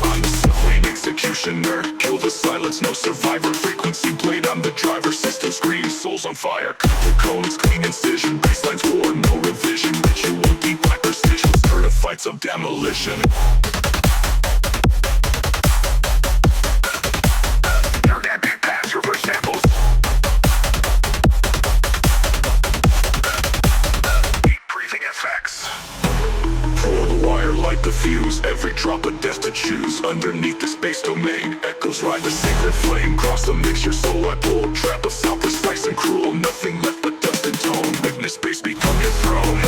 I'm the slain executioner. Kill the silence, no survivor. Frequency blade, I'm the driver. System screams, souls on fire. Cut the cones, clean incision. Baselines war, no revision. Ritual deep like precision. Certified of demolition. Light the fuse, every drop of death to choose. Underneath the space domain, echoes ride the sacred flame. Cross the mix, your soul I pull. Trap of sound precise and cruel. Nothing left but dust and tone. Witness space become your throne.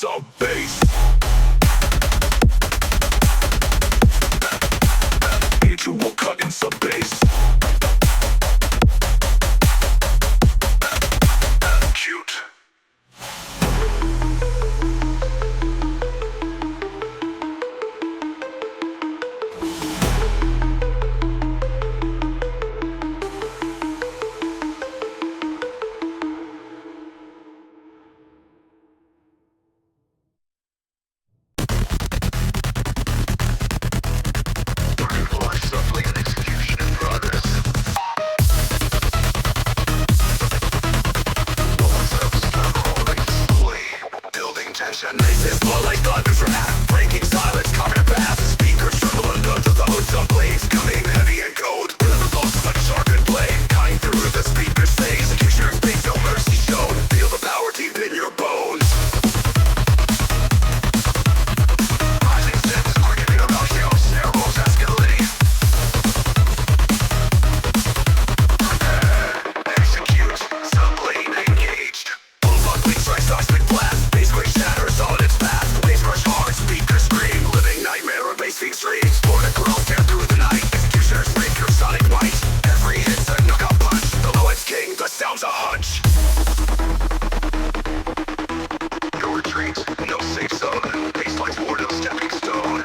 sub bass. Each will cut in sub bass. Cute. This is more like thunderdraft, breaking silence, coming to pass. Speakers tremble under the hood, some blades coming heavy and cold. Rhythm blows like a sharpened blade, cutting through the speaker's face. Executioner makes no mercy shown. Feel the power deep in your bones. Rising steps, quickening about you, snare rolls escalate. Execute, sub-blade engaged. Full buckling strikes, seismic blast. Bass quake shatters on its path. Bass crush hard, speakers scream. Living nightmare of bass feed streams. Born to grow, tear through the night. Executioners make your sonic white. Every hit's a knockout punch. The lowest king, the sound's a hunch. No retreat, no safe zone. Baselines more no stepping stone.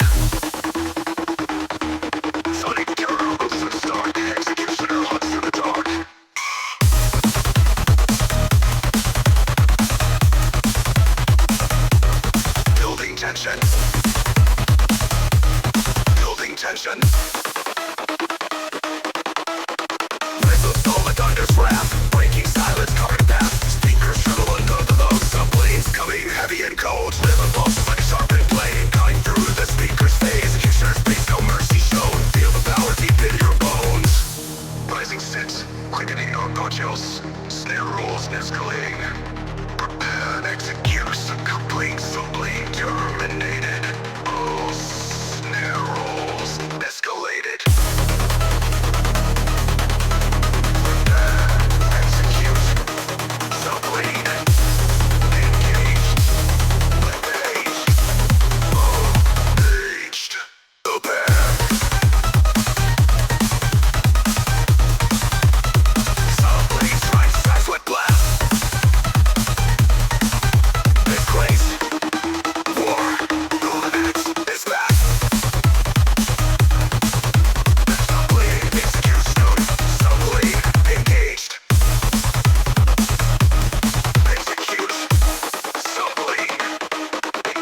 Sonic terror moves from start. Executioner hunts through the dark. Building tension. Building tension. Rhythm like thunder's wrath. Breaking silence, carving path. Speakers tremble under the low. Sub-blades coming heavy and cold. Rhythm pulses like a sharpened blade, cutting through the speaker's phase. Executioner's face, no mercy shown. Feel the power deep in your bones. Rising sits, quickening arpeggios. Snare rolls escalating. Prepare and execute. Complete, sub-blade terminated. Oh, snare rolls escalated. Prepare, execute. Sub-blade engaged. Engaged. Engaged. Prepare. Sub-blade strikes, seismic blast. This place. War. The limits is back. Sub-blade execution. Sub-blade engaged. Execute. Sub-blade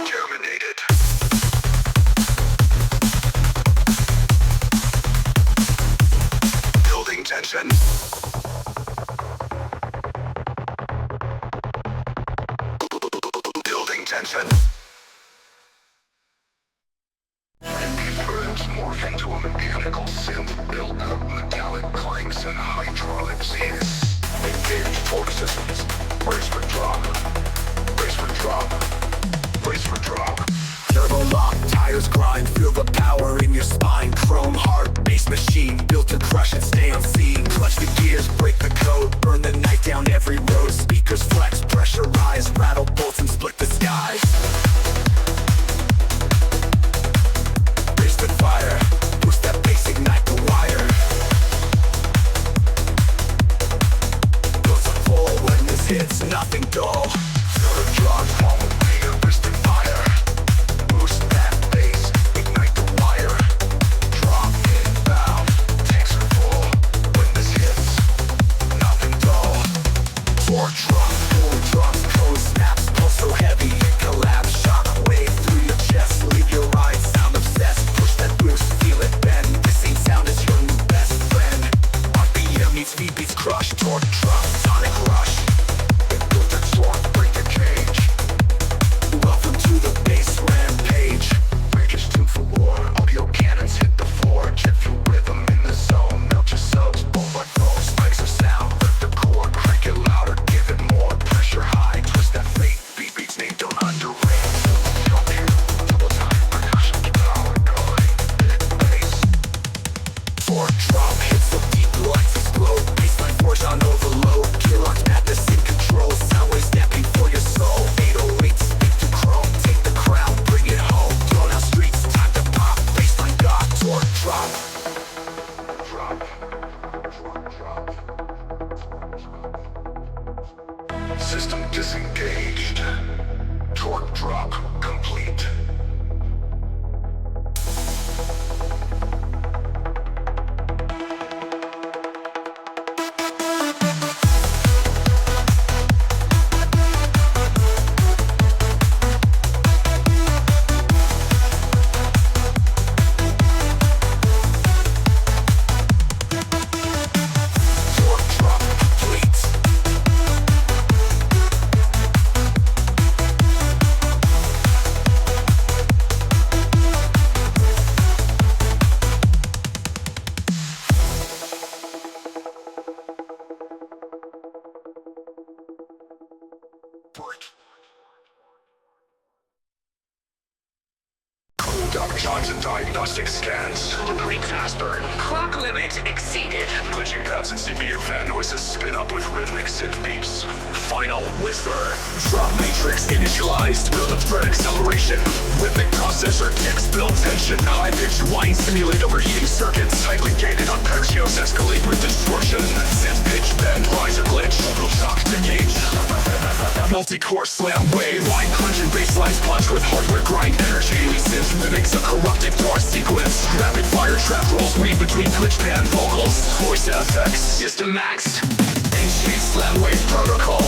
terminated. Building tension. Building tension. Burns morph into a mechanical synth built of metallic clanks and hydraulics hiss. Engage torque systems. Brace for drop. Brace for drop. Brace for drop. Turbo lock, tires grind. Feel the power in your spine. Chrome heart, bass machine built to crush and stay unseen. Clutch the gears, break the code. Burn the night down every road. Speakers flex, pressurize. Rattle bolts and split the skies. Piston fire, boost that bass, ignite the wire. Goes full when this hits, nothing dull. Feel the drums, home with me, a piston fire. Boost that bass, ignite the wire. Drop inbound, tanks are full. When this hits, nothing dull. Torch runs and diagnostic scans. Complete fast burn. Clock limit exceeded. Glitching paths and severe fan noises spin up with rhythmic synth beeps. Final whisper. Drop matrix initialized. Build up thread acceleration. Rhythmic processor kicks build tension. High pitch whine simulate overheating circuits. Tightly gated on arpeggios escalate with distortion. Synth pitch bend rise or glitch. Total shock to gauge. Multi-core slam wave. Wide crunching basslines punch with hardware grind energy. Synth mimics a corrupted bar sequence. Rapid fire trap rolls weave between glitch pan vocals. Voice effects. System maxed. Ancient slam wave protocol.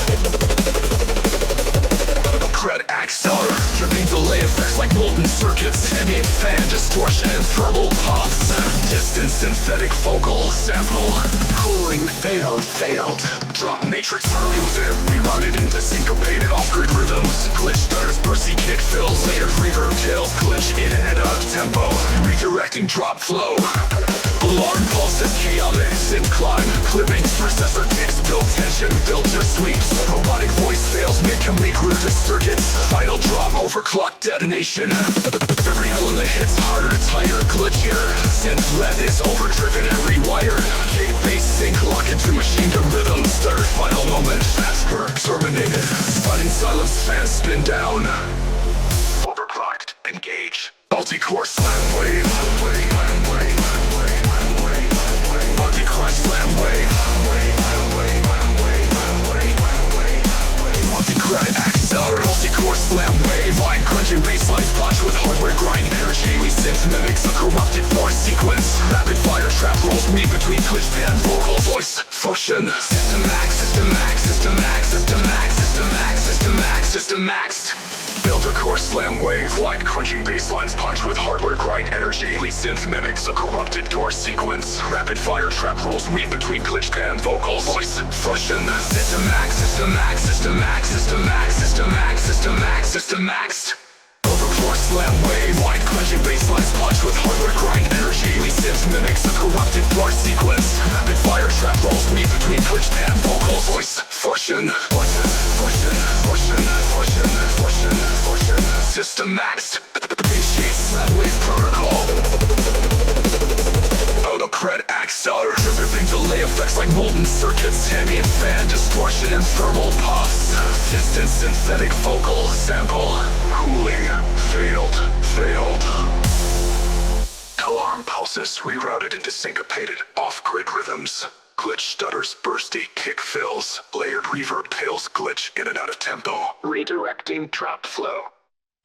Cred accelerator. Dripping delay effects like molten circuits. Ambient fan distortion and thermal pops. Distant synthetic vocal sample. Cooling failed. Drop matrix elusive. Rerouted into syncopated off-grid rhythms. Glitch starters bursty kick fills. Later reverb tails glitch in and out of tempo. Redirecting drop flow. Alarm pulses chaotic synth climb. Clippings processor kicks build tension. Filter sweeps. Robotic voice fails mid-complete route to circuits. Final drop overclock detonation. Every element hits harder, tighter, glitchier. Synth lead is overdriven and rewired. K-bass sync lock into machine gun rhythms. Third final moment. Fastberg terminated. Stunning silence fans spin down. Overclocked. Engage. Multi-core slam wave. Multi-core slam wave. Multi-credit accelerator. Multi-core slam wave. Line crunching basslines punch with hardware grind energy. We synth mimics a corrupted bar sequence. Rapid fire trap rolls weave between glitch pan vocal voice fusion. System max. Builder core slam wave. Line crunching basslines punch with hardware grind energy. We synth mimics a corrupted door sequence. Rapid fire trap rolls weave between glitch pan vocals voice fusion. System maxed. Overcore slam wave. Wide crunching basslines punch with hardware grind energy. We synth mimics a corrupted bar sequence. Rapid fire trap rolls weave between glitch pan vocals voice fusion. System maxed. Initiate slam wave protocol. Cred accelerator. Dripping delay effects like molten circuits. Ambient fan distortion and thermal pops. Distant synthetic vocal sample. Cooling failed. Alarm pulses rerouted into syncopated off-grid rhythms. Glitch stutters bursty kick fills. Layered reverb tails glitch in and out of tempo. Redirecting drop flow.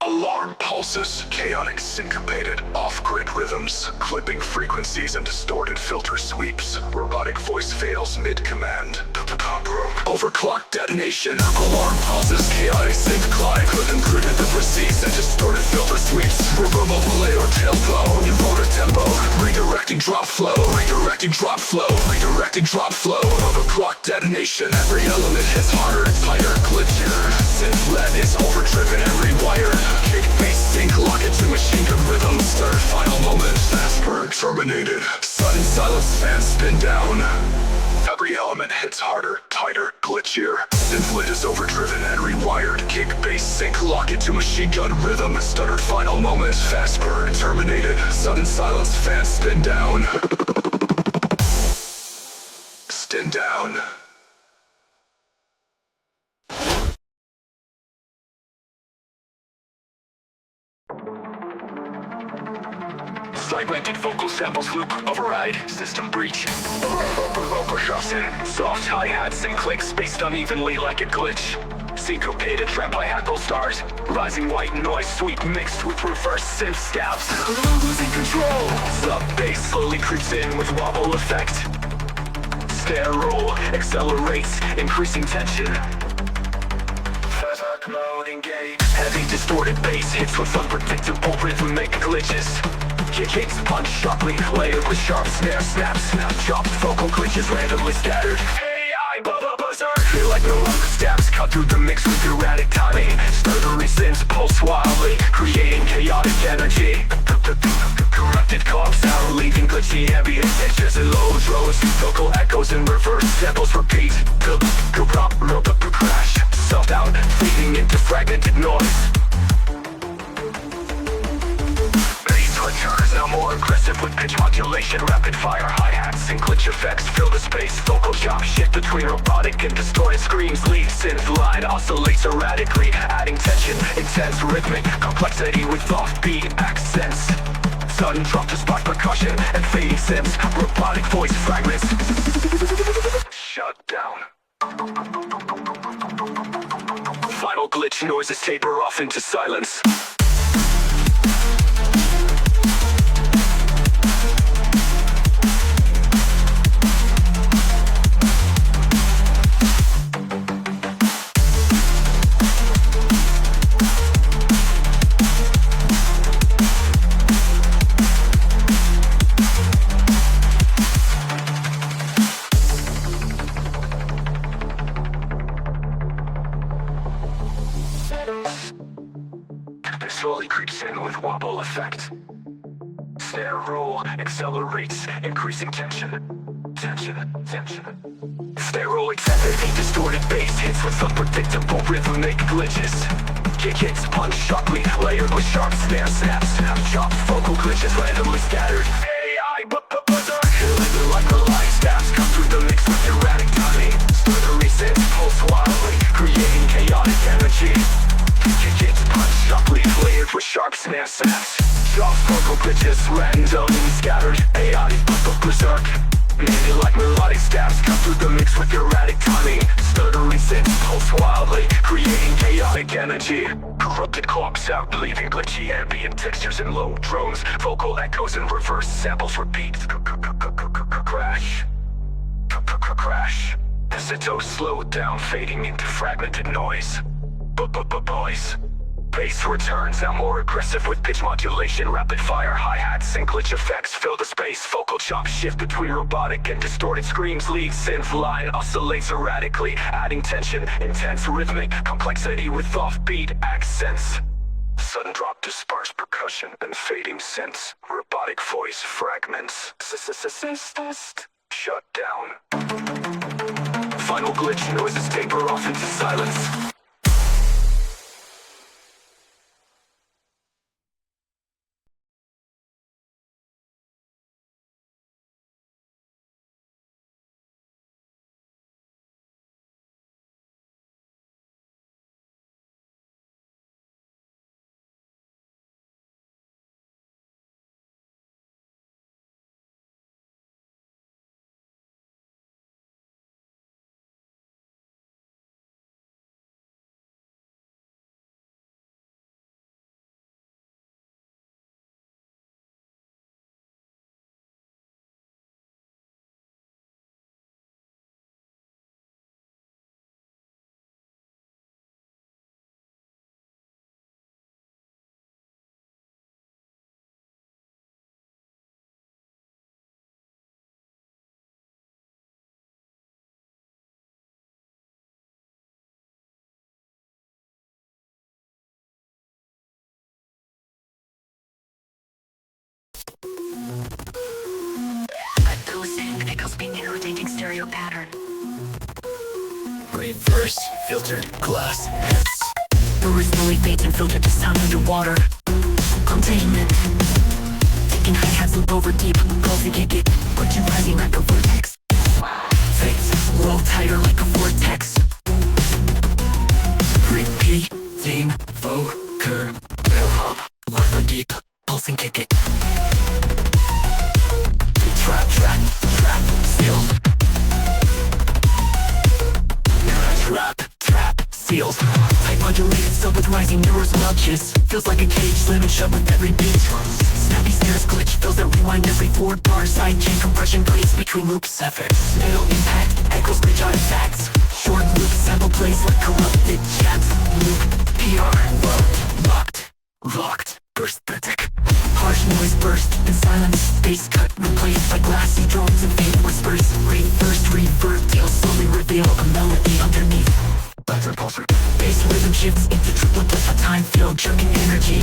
Alarm pulses, chaotic syncopated, off-grid rhythms, clipping frequencies and distorted filter sweeps. Robotic voice fails mid-command. Overclock detonation. Alarm pulses, chaotic sync climb. Rhythm the precedes and distorted filter sweeps. Reverb overlay or tail flow. Inverter tempo. Redirecting drop flow. Overclock detonation. Every element hits harder, tighter, glitchier. Synth lead is overdriven and rewired. Kick bass sync lock into machine gun rhythms. Third final moment. Fastberg terminated. Sudden silence fans spin down. Every element hits harder, tighter, glitchier. Synth lid is overdriven and rewired. Kick bass sync lock into machine gun rhythm. Stuttered final moment. Fastberg terminated. Sudden silence fans spin down. Spin down. Fragmented vocal samples loop, override, system breach. Vocal shuffs in, soft hi-hats and clicks spaced unevenly like a glitch. Syncopated trap hi-hat pull stars, rising white noise sweep mixed with reverse synth stabs. Losing control, sub-bass slowly creeps in with wobble effect. Snare roll accelerates, increasing tension. Attack mode engaged. Heavy distorted bass hits with unpredictable rhythmic glitches. Kicks punch sharply, layered with sharp snare snaps. Chopped vocal glitches randomly scattered. AI buzzer. Feel like no longer stabs cut through the mix with erratic timing. Stuttering synths pulse wildly, creating chaotic energy. Corrupted cogs sound leaving glitchy ambient textures and lows rows. Vocal echoes and reverse samples repeat. Crash, self-doubt, feeding into fragmented noise. aggressive with pitch modulation, rapid fire hi-hats and glitch effects fill the space. Vocal chop shift between robotic and distorted screams. Lead synth line oscillates erratically, adding tension, intense rhythmic complexity with offbeat accents. Sudden drop to spot percussion and fading synths, robotic voice fragments. Shut down. Final glitch noises taper off into silence. It slowly creeps in with wobble effect. Snare roll accelerates, increasing tension. Snare roll accelerating, distorted bass hits with unpredictable rhythmic glitches. Kick hits punch sharply, layered with sharp snare snaps. Chopped vocal glitches randomly scattered. AI berserk, living like the light stabs come through the mix with erratic timing. Slittery synths pulse wildly, creating chaotic energy. Kick hits punch sharply, layered with sharp snare snaps. Chopped vocal glitches randomly scattered. AI berserk. Maybe like melodic stabs come through the mix with erratic timing. Stuttering synths pulse wildly, creating chaotic energy. Corrupted clocks out, leaving glitchy ambient textures and low drones. Vocal echoes and reverse samples repeat. Crash. Crash. Pizzicato slowed down, fading into fragmented noise. Boys. Bass returns, now more aggressive with pitch modulation, rapid fire hi-hats and glitch effects fill the space. Vocal chop shift between robotic and distorted screams. Lead synth line oscillates erratically, adding tension, intense rhythmic complexity with offbeat accents. Sudden drop to sparse percussion and fading synths, robotic voice fragments. Shut down. Final glitch noises taper off into silence. Echoes being in a rotating stereo pattern. Reverse filtered glass hits. The rhythmically fades and filtered to sound underwater. Containment. Taking hi-hats loop over deep. Coffee kick it. Put you rising like a vortex. Fades roll tighter like a vortex. Repeating vocal hop. Over deep. Pulsing kick it. Trap, seal. Trap, seals. Tight modulated, still with rising neural notches. Feels like a cage, slamming shut with every beat. Snappy snares glitch, fills that rewind every forward bar. Sidechain compression plays between loops. Effects, middle impact, echoes glitch artifacts. Short loop sample plays like corrupted chats. Loop, PR, locked, burst the tick. Harsh noise burst in silence. Bass cut replaced by glassy drones and faint whispers. Reverse reverb deal slowly reveal a melody underneath. Buzzer pulsar. Bass rhythm shifts into triplet with a time field jerking energy.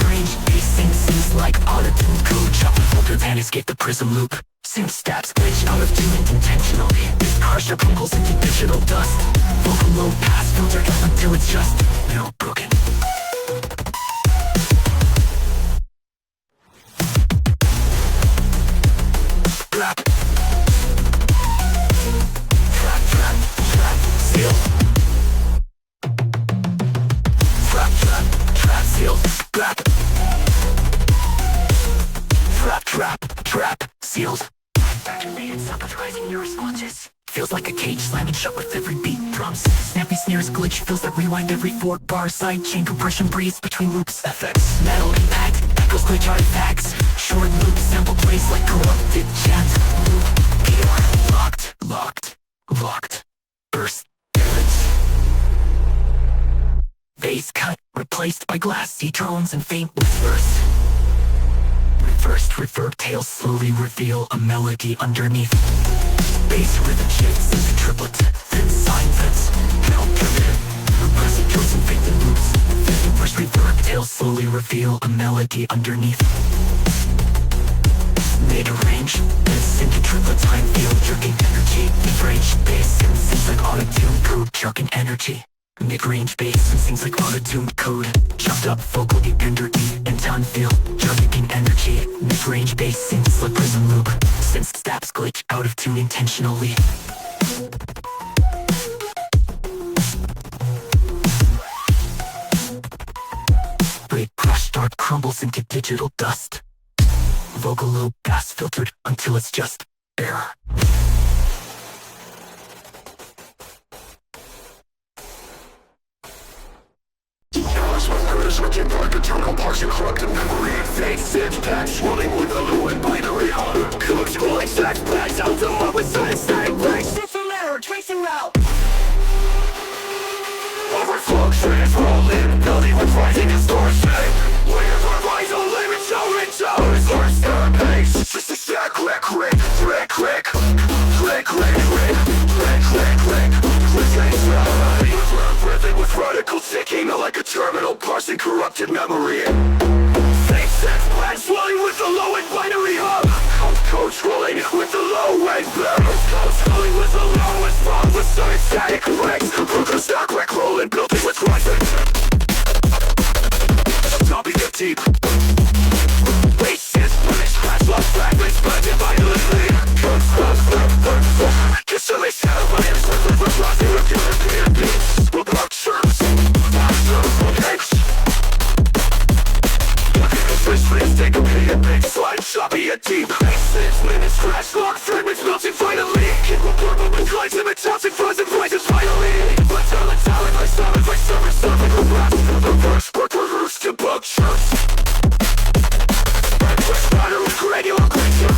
Range bass sings like auto-tune code. Chop the filtered and escape the prism loop. Synth stabs glitch out of tune intentionally. This harsher crunkles into digital dust. Vocal low pass filtered until it's just broken. feel. Back. Trap, seals. Activated sound with rising new responses. Feels like a cage slamming shut with every beat. Drums, snappy snares, glitch feels that rewind every 4 bar. Side chain compression breathes between loops. FX, metal impact, echoes glitch artifacts. Short loop sample plays like corrupted chant. Loop, gear, locked. Burst, balance. Bass cut, replaced by glassy tones and faint whispers. Reversed reverb tails slowly reveal a melody underneath. Bass rhythm shifts into triplet, then sine fence, count primitive, repressive kills and fake the loops. Reverse reverb tails slowly reveal a melody underneath. Mid-range, then into triplet time field jerking energy. Mid-range bass and sings like auto-tune code jerking energy. Mid-range bass and sings like auto-tune code. Chopped up vocal energy and time feel jerking energy. Mid-range bass sings like prism loop. Since snaps glitch out of tune intentionally. Break crush start crumbles into digital dust. Vocal loop gas filtered until it's just air. Switching like eternal parts of corrupted memory. Fake sips packs swirling with a low and binary hum. Cooks rolling sex bags out the mud with science static breaks. System error, tracing route. Overflow trains rolling, building with rising distortion. Layers of rise on limits, so returns. First third pace, just a stack, click. Breathing with radical ticking like a terminal parsing corrupted memory. Fake sex plans swelling with the low and binary hub. Code scrolling with the low and barrel. Code scrolling with the lowest bomb with some static breaks. Broken stack wreck rolling, building with rising. Stopping it deep. Bases, punish, crash, lost fragments, blended violently. Code scrolling, distillation, layers with rising with European beats. Take a pity and big slide, choppy and deep. Bases, minutes, crash, lock, fragments melting finally. Kid will purple with glides, limit tops and frozen prices finally. Let's talent, I summon, my service, serving a blast. The verse, work for roots to bug chirps. Breakfast batter with granular creature.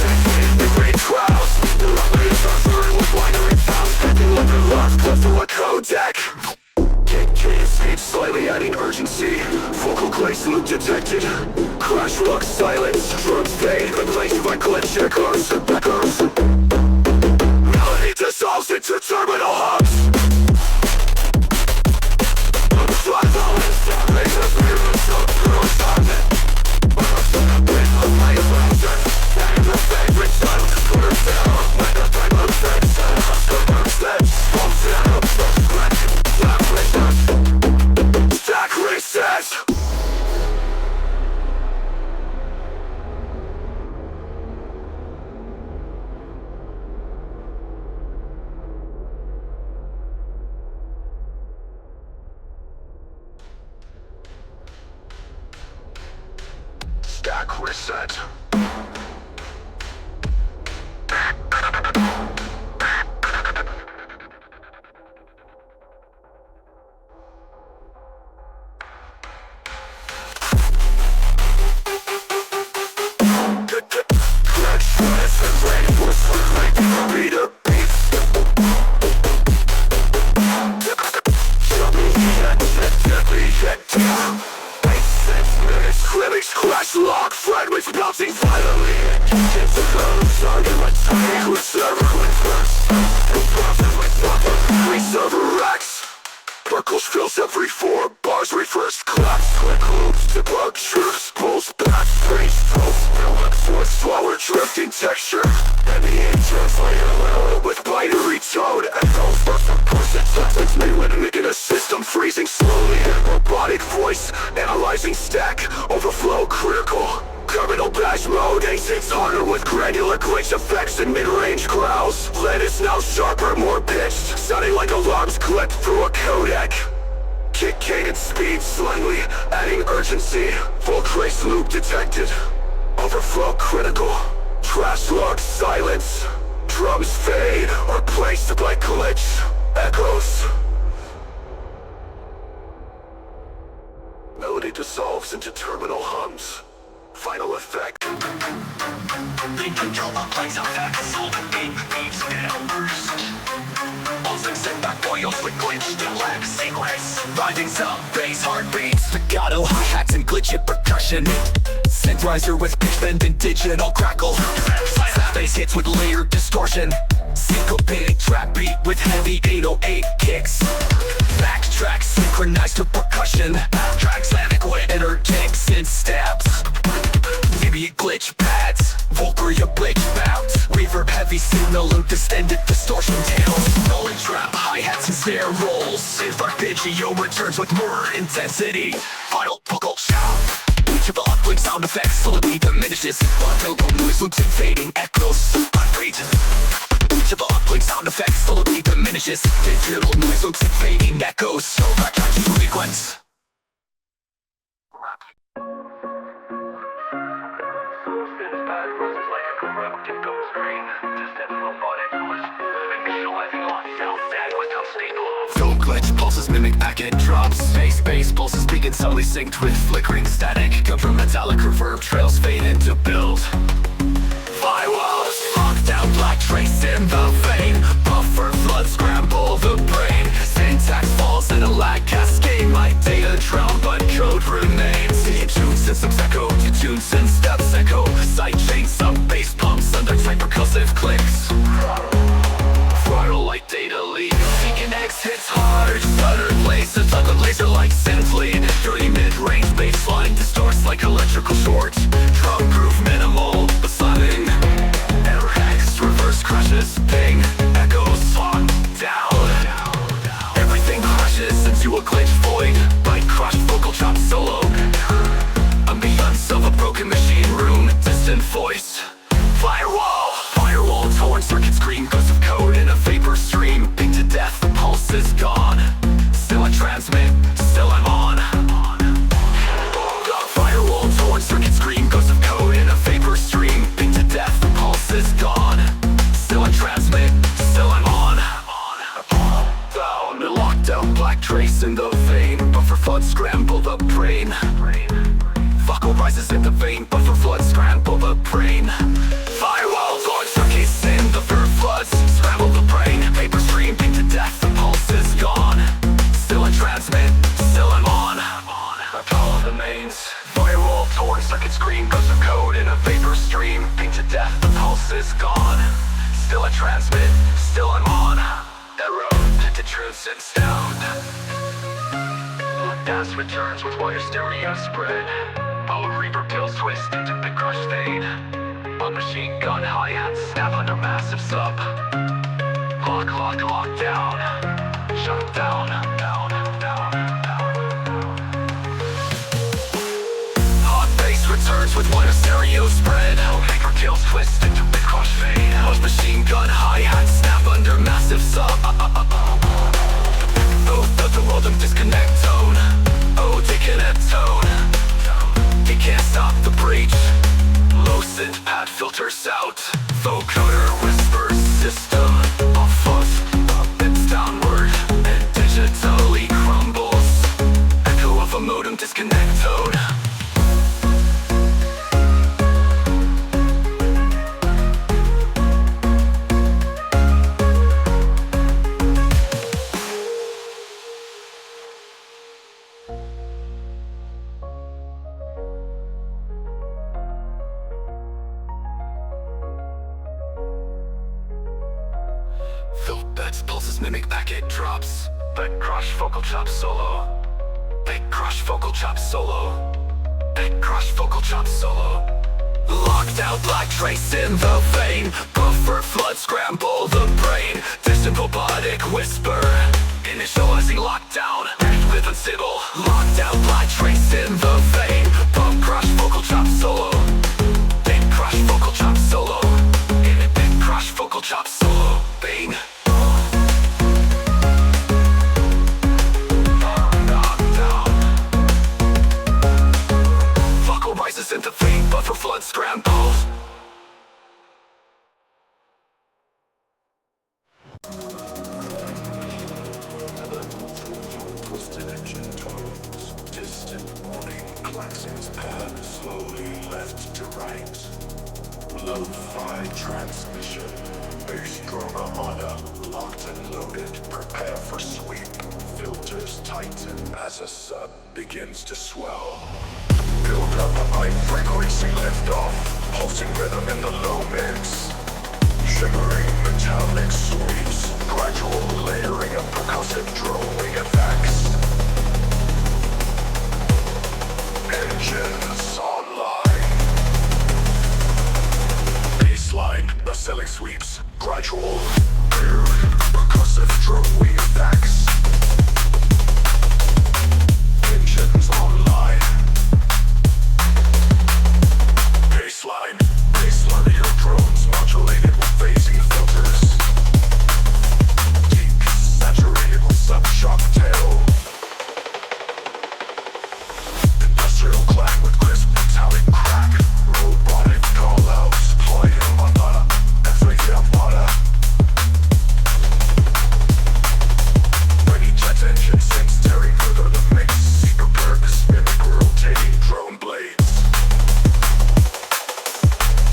The great crowds. The loveliest are burning with binary sounds. Acting like a lost close to a codec. Speed slightly adding urgency. Vocal glaze loop detected. Crash rock silence. Drums fade replaced by glitch echoes. Melody dissolves into terminal hubs. Stack reset. Crash lock, fragments bouncing violently. It's a close argument, with server with first. Profit with buffer, reserver racks. Buckles fills every 4 bars, reverse claps. Click loops, debug truths, pulls back, freeze, pulse, build-ups with slower drifting texture. And the interfire with binary tone. Echoes burst of percent made when in a system freezing slowly. Robotic voice, analyzing stack, overflow critical. Terminal bash mode, A6 harder with granular glitch effects and mid-range growls. Lead is now sharper, more pitched, sounding like alarms clipped through a codec. Kick cadence speed slightly, adding urgency. emergency. Full trace loop detected. Overflow critical. Trash log silence. Drums fade or placed like glitch. Echoes. Melody dissolves into terminal hums. Final effect. They control the place of that soul that beats numbers. Pulsing set back boils with glitched lag sequence. Rising sub bass heartbeats. Staccato hi-hats and glitchy percussion. Synth riser with pitch bend and digital crackle. Slap bass hits with layered distortion. Syncopated trap beat with heavy 808 kicks. Backtrack synchronized to percussion. Tracks adequate energetics and stabs. Ambient glitch pads, Volcaria glitch bounce. Reverb heavy signal loop distended distortion tails. Rolling trap hi-hats and snare rolls. Synth arpeggio returns with more intensity. Final vocal shout. Each of the uplink sound effects slowly diminishes. Logo noise loops and fading echoes. Unread. Each of the uplink sound effects slowly diminishes. Digital noise loops and fading echoes. So back to frequency. Film glitch pulses mimic packet drops. Bass pulses begin subtly synced with flickering static. Come from metallic reverb trails fade into build. Firewalls locked down black trace in the vein. Buffer flood scramble the brain. Syntax falls in a lag cascade. My data drown but code remains. Tune systems echo, tune synth steps echo. Side chain sub bass pumps under tight percussive clicks. Throttle like data leak. Beacon X hits hard. Stutter plays a tug of laser like synth lead. Dirty mid-range bassline distorts like electrical short. Drum groove minimal, but slamming. Error X reverse crashes. Ping, echoes on down. Everything crashes into a glitch void. Bite crushed vocal chop solo. Ambience of a broken machine room. Distant voice. Firewall torn circuit screen. Ghost of code in a vapor stream. Ping to death, the pulse is gone. Still I transmit, still I'm on. Firewall torn circuit screen. Ghost of code in a vapor stream. Ping to death, the pulse is gone. Still I transmit, still I'm on. Down, lockdown, black trace in the vein. Buffer flood scramble the brain. Vocal rises in the vein. Buffer flood scramble the brain. Firewall torn circuits in the verb floods. Scramble the brain. Vapor stream, ping to death, the pulse is gone. Still I transmit, still I'm on. I call the mains. Firewall torn circuit screen. Ghost of code in a vapor stream. Ping to death, the pulse is gone. Still I transmit, still I'm on. Erode to truths and sound. Gas returns with wire stereo spread. Power reverb kills twist into big crush fade. On machine gun hi-hats snap under massive sub. Lock down. Shut down. Hot bass returns with wire stereo spread. Paper kills twist into big crush fade. On machine gun hi-hats snap under massive sub. The world of disconnect tone. Oh, disconnect tone. He can't stop the breach. Low synth pad filters out. Vocoder whispers system. Off of bits downward. And digitally crumbles. Echo of a modem disconnect tone. Fill beds, pulses mimic packet drops. Back crush vocal chop solo. Back crush vocal chop solo. Back crush vocal chop solo. Locked out black trace in the vein. Buffer flood scramble the brain. Distant robotic whisper. Initializing lockdown. With unstable. Locked out black trace in the vein. Bump crush vocal chop solo. Back crush vocal chop solo. Back crush vocal chop solo. Bang. into vein, buffer flood scrambles. Twisted engine tones, distant warning, claxons pad slowly left to right. Lo-fi transmission, bass drum armada, locked and loaded, prepare for sweep. Filters tighten as a sub begins to swell. Build up a high frequency lift off, pulsing rhythm in the low mix. Shimmering metallic sweeps, gradual layering of percussive droning effects. Engines online. Baseline, the selling sweeps, gradual layering, percussive droning effects. Engines online. Baseline your drones modulated with phasing filters. Deep, saturated with sub-shock tail. Industrial clang with crisp metallic crack. Robotic call-outs, deploy Armada, F3 Armada. Ready jet engine sinks tearing further the mix. Prepare to mimic rotating drone blades.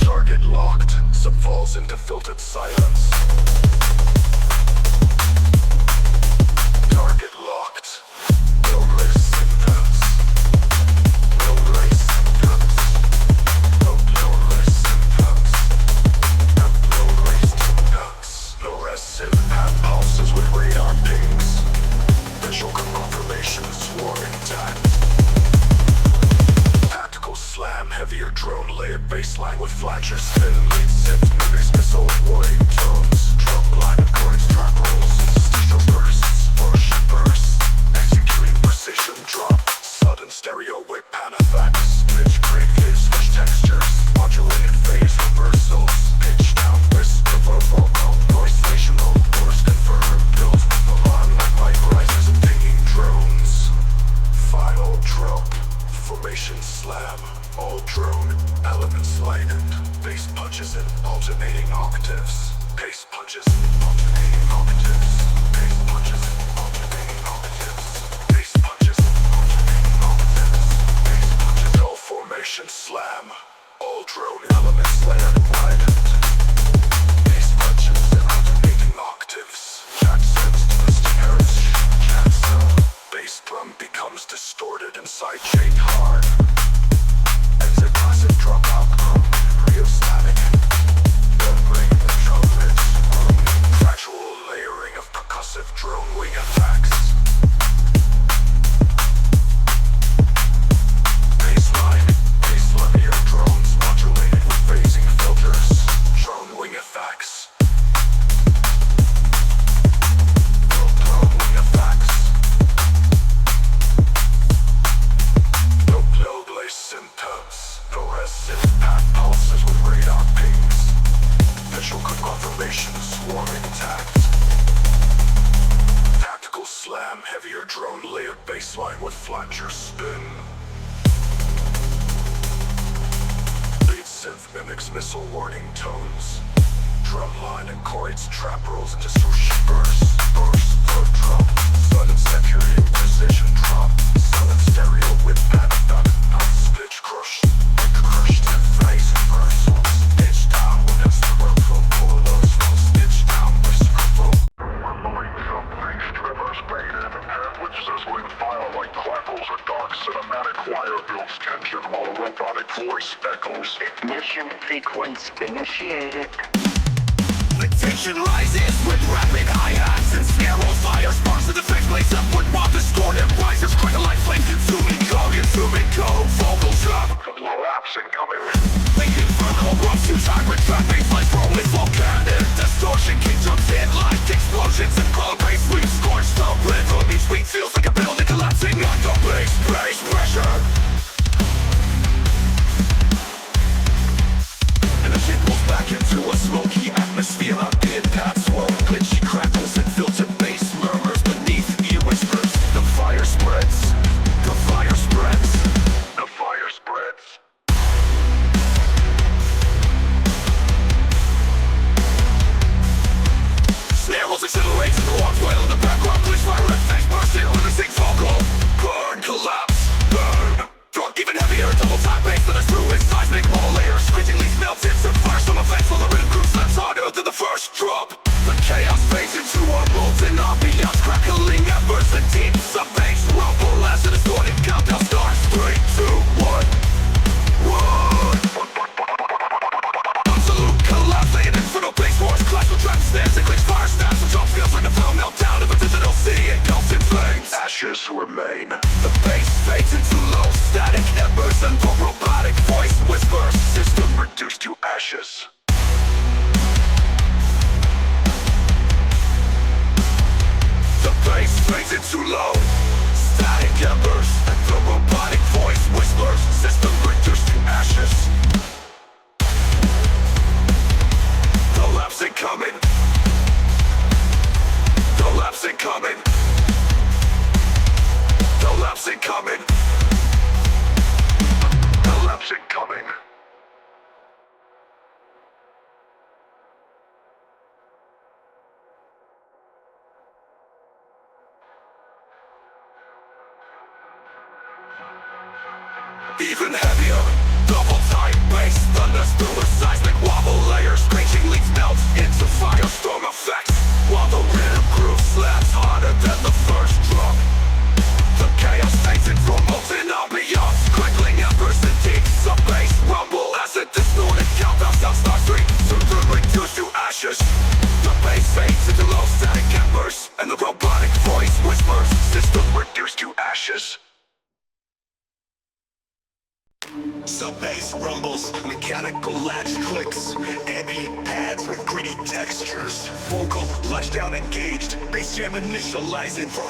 Target locked, subfalls into filtered silence. Target locked. No race symptoms. No race symptoms. No race symptoms. No race symptoms. No rest impact pulses with radar pings. Visual confirmation swarm intact. Tactical slam, heavier drone layered baseline with flasher spin, lead synth, mimics missile warning tones, drum line chords, track rolls, interstitial bursts, bursts, executing precision drop, sudden stereo whip pan effects, pitch creative switch textures, modulated phase reversals, pitch down, whisper, vocal, noise facial, burst confirmed, builds with alarm like rises and pinging drones. Final drop. Formation slam, all drone, elements lightened, bass punches in alternating octaves, bass punches in alternating octaves, bass punches in alternating octaves, bass punches in alternating octaves, bass punches. All formation slam, all drone elements lightened, bass punches in alternating octaves, chat sends to the stairs, cancel. Bass drum becomes distorted inside chain hard. Exit passive drop outcome, rheostatic. Don't bring the trumpets. Gradual layering of percussive drone wing effects. Baseline your drones modulated with phasing filters. Drone wing effects. Drone wing effects. Symptoms, fluorescent impact pulses with radar pings. Visual confirmation swarm intact. Tactical slam, heavier drone layered baseline with flanger spin. Lead synth mimics missile warning tones. Drumline incorporates trap rolls into swoosh bursts, third drum. Sudden security precision drop. Sudden stereo with pan effect. Pitch crushed face reversals. Pitch down when it's the workflow. Pull those flows. Pitch down with screwflow. Removing jumping strippers, faded and head with sizzling fire like crackles. A dark cinematic wire builds tension while a robotic voice echoes. Ignition sequence initiated. The tension rises with rapid hi-hats and snare rolls, fire sparks and effect blaze upward while distorted rises, crystalline flame consuming code, vocal drop, collapse incoming. Thinking vertical rocks to time with trap baselines roll with volcanic distortion, king jumps in like explosions and cloud race sweeps, scorched the rhythm, each beat feels like a building collapsing under bass pressure. And the shit pulls back into a smoky atmosphere. Pit paths, swirl, glitchy crackles and filtered bass murmurs beneath ear whispers. The fire spreads. The fire spreads. The fire spreads. heavier. Double time bass thunders through a seismic wobble layers. Screeching leaves melt into firestorm effects, while the rhythm groove slaps harder than the first drum. The chaos takes it from molten ambiance, crackling embers and deeps of bass rumble as a distorted countdown sounds start street to reduce to ashes. The bass fades into low static embers, and the robotic voice whispers, system reduced to ashes. Sub-bass rumbles, mechanical latch clicks, ambient pads with gritty textures. Vocal latch down engaged, bass jam initializing for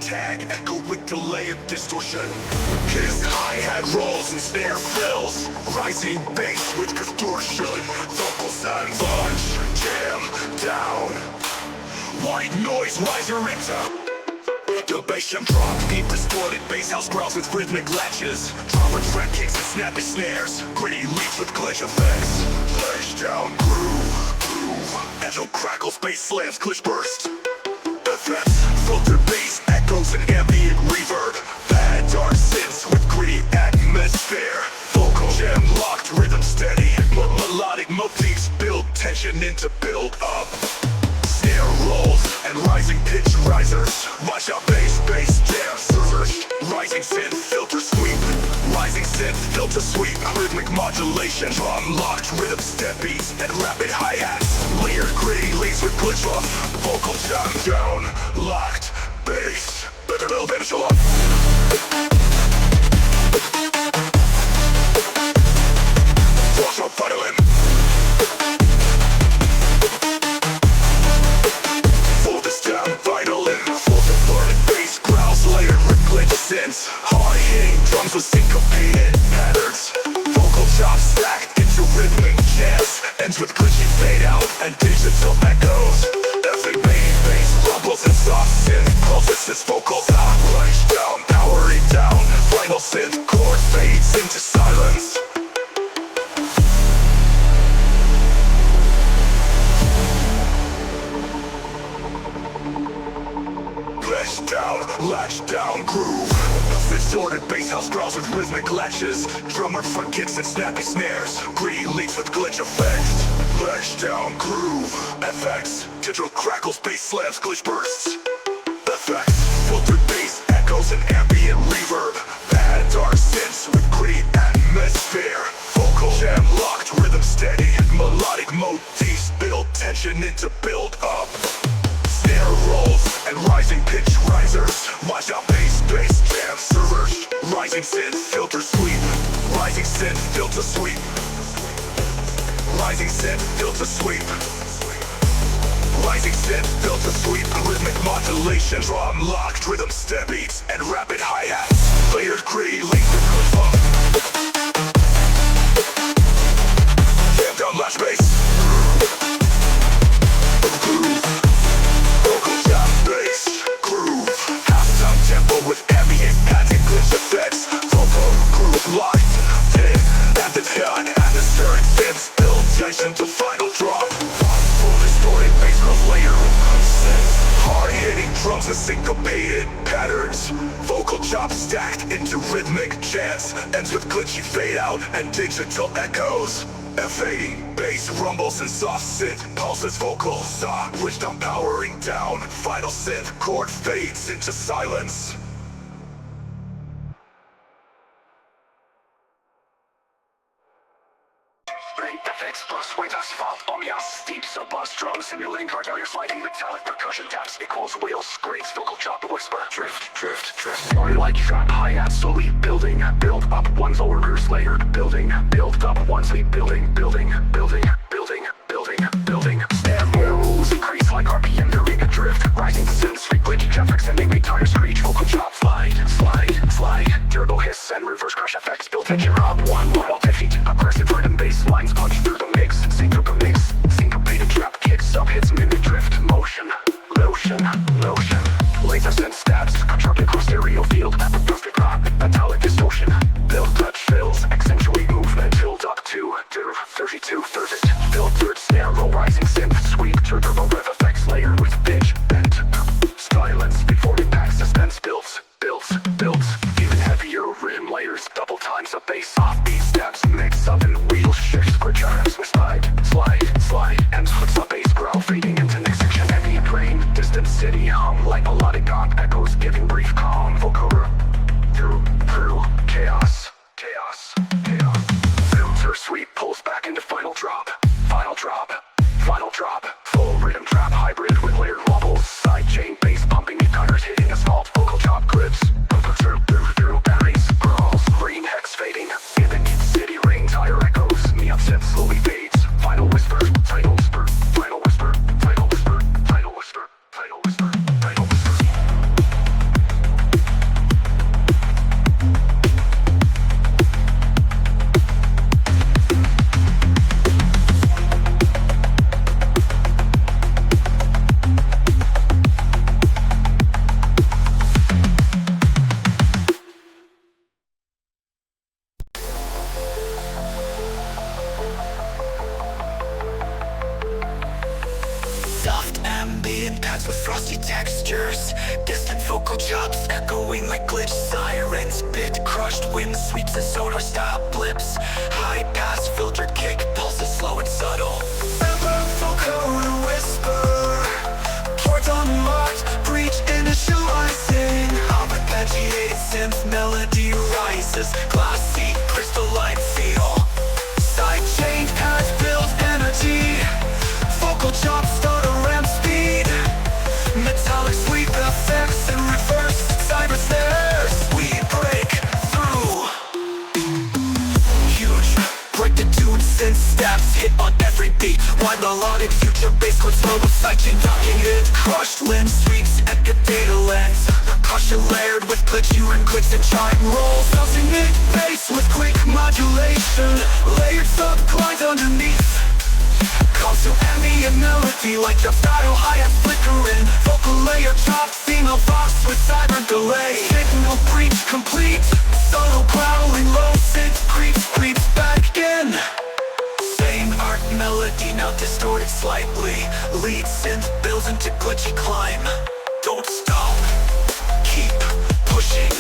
tag, echo with delay and distortion. His hi-hat rolls and snare fills, rising bass with distortion. Vocals and lunge, jam down, white noise riser into the bass jam drop, deep distorted bass house growls with rhythmic latches. Drummer fret kicks and snappy snares, gritty leaps with glitch effects. Latch down groove, agile crackles, bass slams, glitch burst. Effects, filtered bass, echoes and ambient reverb. Bad dark synths with gritty atmosphere. Vocal jam locked, rhythm steady. Melodic motifs build tension into build up. Snare rolls and rising pitch risers. Watch out, bass jam surge. Rising synth filter sweep. Rising synth filter sweep. Rhythmic modulation, drum locked, rhythm step beats and rapid hi-hats. Layered gritty leads with glitch off. Vocal jam down, locked, bass. Better build and show up. Watch out, violin. Synths, hard-hitting drums with syncopated patterns. Vocal chops stacked into rhythmic jams, ends with glitchy fade out and digital echoes. Every main bass rumbles and soft synth pulses its vocals out. Rush down, powering down. Final synth chord fades into silence. Latch down groove. Distorted bass house growls with rhythmic latches. Drummer front kicks and snappy snares. Gritty leaps with glitch effects. Latch down groove. FX, digital crackles, bass slams, glitch bursts. Effects, filtered bass, echoes and ambient reverb. Bad dark synths with gritty atmosphere. Vocal jam locked, rhythm steady. Melodic motifs build tension into build up. Snare rolls and rising pitch risers. Watch out, bass jam surge. Rising synth filter sweep. Rising synth filter sweep. Rising synth filter sweep. Rising synth filter sweep. Rhythmic modulation, drum locked, rhythm step beats and rapid hi-hats. Layered gritty leads with good funk. Jam down latch bass. With ambient pads and glitch effects. Vocal groove locked, hit at the head. Atmospheric synths build tension to final drop. Full distorted bass growth layer. Hard-hitting drums with syncopated patterns. Vocal chops stacked into rhythmic chants. Ends with glitchy fade out and digital echoes. F80 bass rumbles and soft synth pulses vocal saw. Which down powering down. Final synth chord fades into silence. Effects plus white asphalt, ambiance, deep sub-bass drums, simulating cardiac sliding metallic percussion taps equals wheels, screams, vocal chop, whisper, drift. Story like trap, hi-hat, slowly building, build up, one's oververse layered, building, build up, one's lead, building. Snare moves increase like RPM during a drift, rising synths, glitch, effects, and make tires screech, vocal chop, slide, turbo hiss and reverse crush effects, build tension up, one more feet, aggressive rhythm bass lines punch through the mix, syncopated trap kicks, sub hits, mimic drift, motion, lotion, laser sense stabs, construct across stereo field, perfect rock, metallic distortion, build touch fills, accentuate movement, build up to 32 third, filtered snare roll, rising synth, sweep, turbo rev effects, layered with pitch, bent, silence before impact, suspense builds, even heavier rim layers, double times of bass. offbeat steps, mix up and wheel shifts, returns with slide, and hooks up bass growl, fading into next section, ambient rain, distant city hum, like melodic gong echoes, giving brief calm, vocal through chaos. Filter sweep pulls back into final drop, full rhythm trap hybrid with layered wobbles, side chain bass pumping in cutters, hitting asphalt, vocal chop grips, through batteries, growls, green hex fading, giving city rings, higher echoes, neon synth slowly fades, final whisper, final whisper, final whisper, final whisper, final whisper, final whisper, final whisper. Soft ambient pads with frosty textures, distant vocal chops echoing like glitch sirens, bit crushed wind sweeps and sonar style blips, high pass filtered kick pulses slow and subtle, vocal whisper, ports unlocked, breach initializing, arpeggiated synth melody rises, glassy crystalline feel, side chain pads build energy, vocal chops start a ramp speed, metallic sweep effects and reverse cyber snares, we break through. Huge, break the tune synth stabs hit on every beat, wide melodic future bass chords slow with sidechain docking in, crushed limb sweeps epic data lens, caution layered with glitch and clicks and chime rolls, bouncing mid bass with quick modulation, layered subclines underneath. Constant ambient melody like the style hi-hat flickering, vocal layer chop, female box with cyber delay, signal breach complete, subtle growling low synth creeps back in. Same art melody now distorted slightly, lead synth builds into glitchy climb. Don't stop, keep pushing.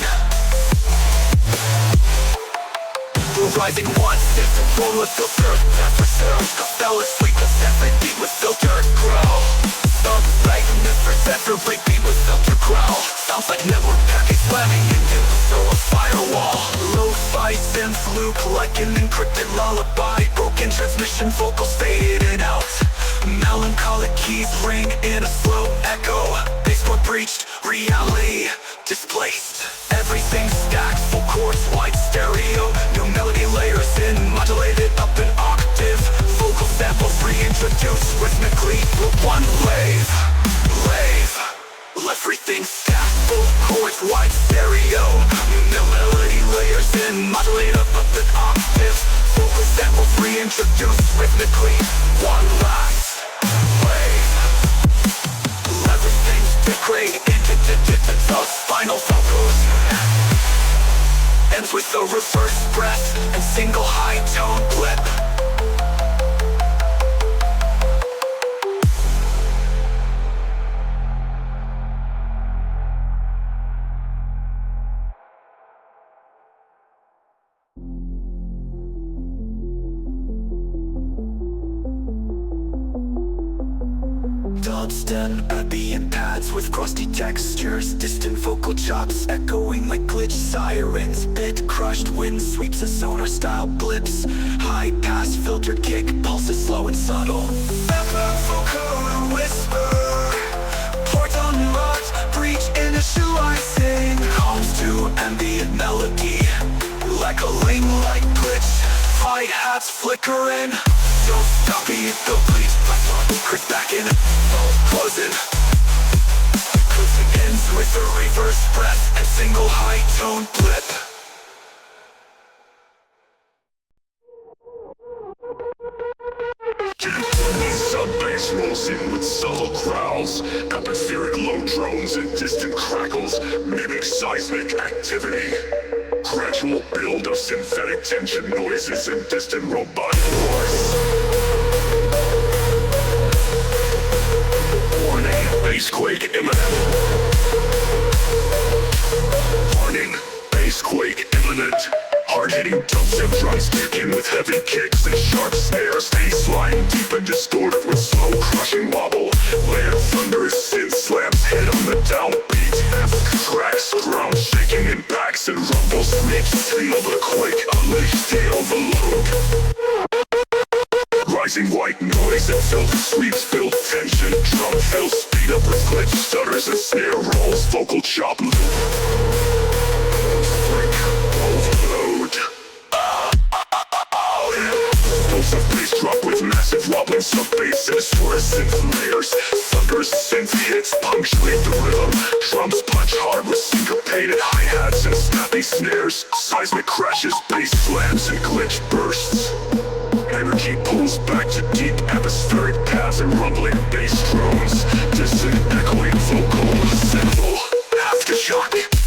Rising one, different roller filter, that's reserved, fell asleep, the seven beat with filtered growl. Thumb magnificent for breakbeat with filter growl. Sounds like network package slamming into the soul of firewall. Lo-fi synth loop like an encrypted lullaby, broken transmission vocals fade in and out. Melancholic keys ring in a slow echo, baseboard breached, reality displaced. Everything stacked, full chords, wide stereo, new melody layers in, modulated up an octave, vocal samples reintroduced rhythmically with one wave. Everything stacked, full chords, wide stereo, new melody layers in, modulated up an octave, vocal samples reintroduced rhythmically, one last wave. Everything's degrade into digital final vocals, ends with a reverse breath and single high tone blip. Dubstep, ambient pads with crusty textures, distant vocal chops echoing like glitch sirens, bit crushed wind sweeps and sonar style blips, high pass filtered kick pulses slow and subtle. Vocal whisper, port unlocked, breach initializing, calms to ambient melody, echoing like glitch, hi-hats flickering. Don't stop it, the bleed, Chris back in, closing. Closing ends with a reverse breath and single high tone blip. Sub-bass rolls in with subtle growls, atmospheric low drones and distant crackles mimic seismic activity. Gradual build of synthetic tension noises and distant robot roars. Warning, bassquake imminent. Warning, bassquake imminent. Hard-hitting dubstep drums begin with heavy kicks and sharp snares. Bassline deep and distorted with slow crushing wobble. Layered thunderous synth slams hit on the downbeat. Tracks ground shaking in backs and rumbles. Mix feel the quake, unleash the overload. Rising white noise and filter sweeps build tension. Drum fills speed up with glitch stutters and snare rolls. Vocal chop loop. Freak overload. Explosive bass drop with massive wobbling sub-basses. Fluorescent layers. Thunderous synth hits punctuate the rhythm. Drums punch hard with syncopated hi-hats and snappy snares. Seismic crashes, bass slams and glitch bursts. Energy pulls back to deep atmospheric paths and rumbling bass drones. Distant echoing vocal ensemble. Aftershock.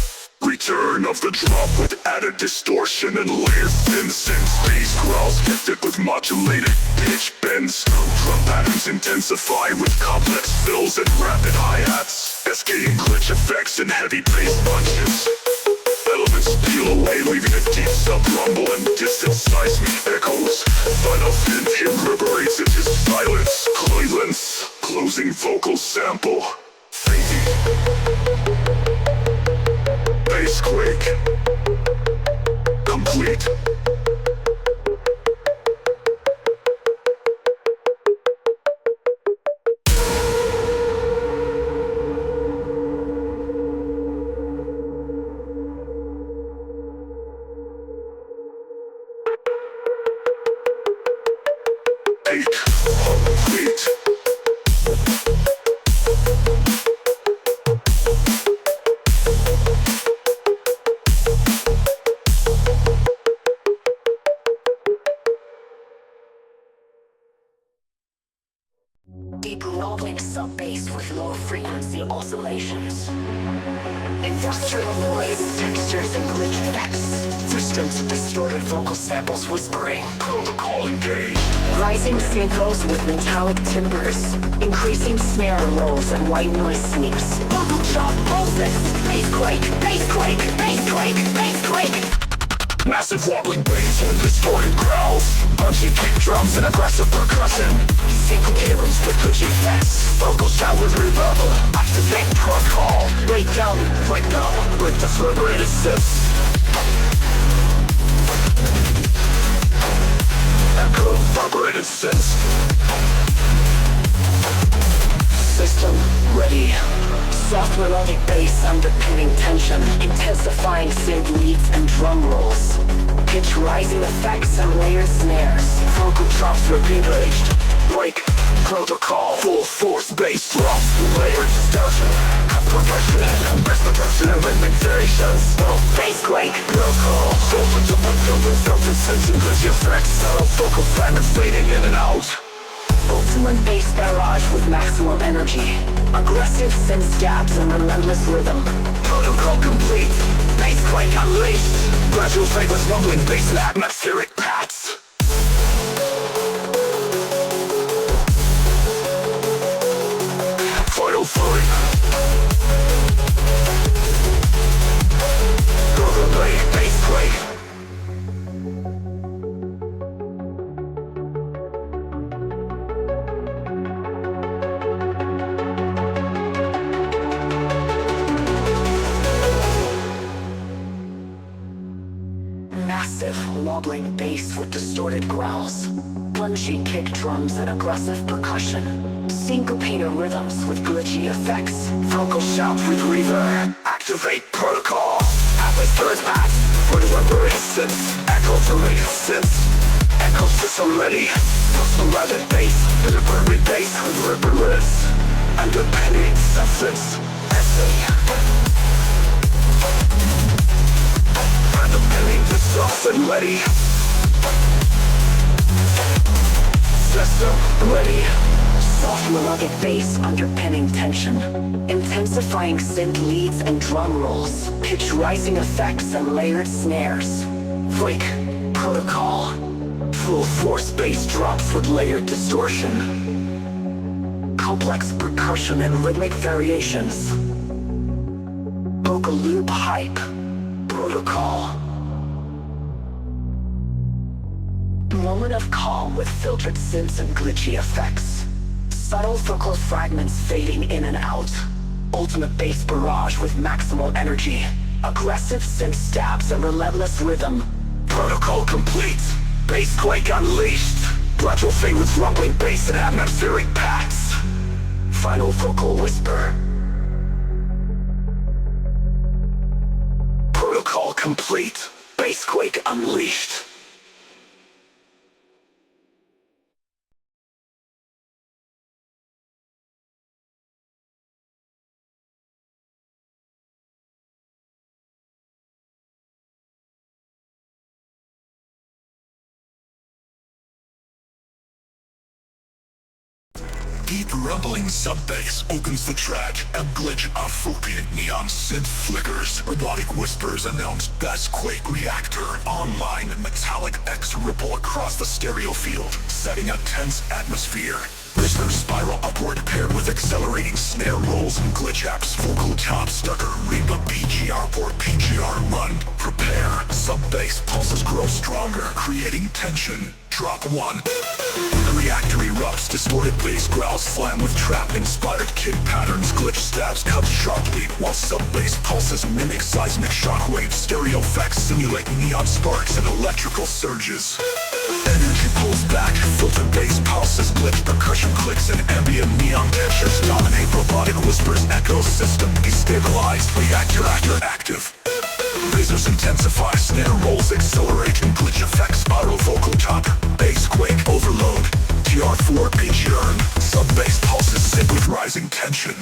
Return of the drop with added distortion and layered thin synth. Bass growls gifted with modulated pitch bends. Drum patterns intensify with complex fills and rapid hi-hats. Cascading glitch effects and heavy bass punches. Elements peel away, leaving a deep sub-rumble and distant seismic echoes. Final synth reverberates into silence. Cleveland's closing vocal sample. Fading. Bass quake. Complete. Complete. Deep rolling sub-bass with low frequency oscillations. Industrial noise, textures and glitch effects. Distant, distorted vocal samples whispering. Protocol engaged. Rising syncos with metallic timbers. Increasing snare rolls and white noise sneaks. Vocal chop, pulses. Bass quake, bass quake, bass quake, bass quake. Massive wobbling bass and distorted growls. Punchy kick drums and aggressive percussion. Syncopated with glitch effects. Vocal shout with reverb. Activate protocol. Break down, with the reverberated synths. Echo reverberated synths. System ready. Soft melodic bass underpinning tension. Intensifying synth leads and drum rolls. Pitch rising effects and layered snares. Vocal chops repeat-aged. Break. Protocol. Full force bass drops. Layered distortion. Progression and restoration and rhythmic variations. Bass quake. Protocol. Open to filter sense and glitch effects. Subtle vocal fragments fading in and out. Ultimate bass barrage with maximum energy. Aggressive synth stabs and relentless rhythm. Protocol complete. Bass quake unleashed. Gradual flavors rumbling bass and atmospheric paths. Final fury. Overlay bass quake. Massive, wobbling bass with distorted growls. Punchy kick drums and aggressive percussion. Syncopated rhythms with glitchy effects. Vocal shout with reverb. Activate protocol. Atmospheric path. For the reverberated synths. Echo related synths. Echo system ready. Custom rapid bass. Deliberate bass with reverberates. Underpinning substance. Essay. Underpinning the soft and ready. System ready. Soft melodic bass underpinning tension. Intensifying synth leads and drum rolls. Pitch rising effects and layered snares. Freak. Protocol. Full force bass drops with layered distortion. Complex percussion and rhythmic variations. Vocal loop hype. Protocol. Moment of calm with filtered synths and glitchy effects. Subtle vocal fragments fading in and out. Ultimate bass barrage with maximal energy. Aggressive synth stabs and relentless rhythm. Protocol complete. Bass quake unleashed. Gradual fade with rumbling bass and atmospheric packs. Final vocal whisper. Protocol complete. Bass quake unleashed. Deep rumbling sub-bass opens the track, and glitch of focused neon synth flickers. Robotic whispers announce Bass Quake Reactor. Online metallic X ripple across the stereo field, setting a tense atmosphere. Listeners spiral upward paired with accelerating snare rolls and glitch apps. Vocal top stutter, Reba BGR or PGR run. Prepare. Sub-bass pulses grow stronger, creating tension. Drop 1. The reactor erupts, distorted bass growls slam with trap-inspired kick patterns. Glitch stabs cut sharply, while sub-bass pulses mimic seismic shockwaves. Stereo effects simulate neon sparks and electrical surges. Energy pulls back, filtered bass pulses, glitch percussion clicks, and ambient neon pictures dominate. Robotic whispers echo system destabilized. Reactor active. Lasers intensify, snare rolls accelerate, and glitch effects spiral. Vocal top, bass quake overload. TR4 PGR, sub-bass pulses sit with rising tension.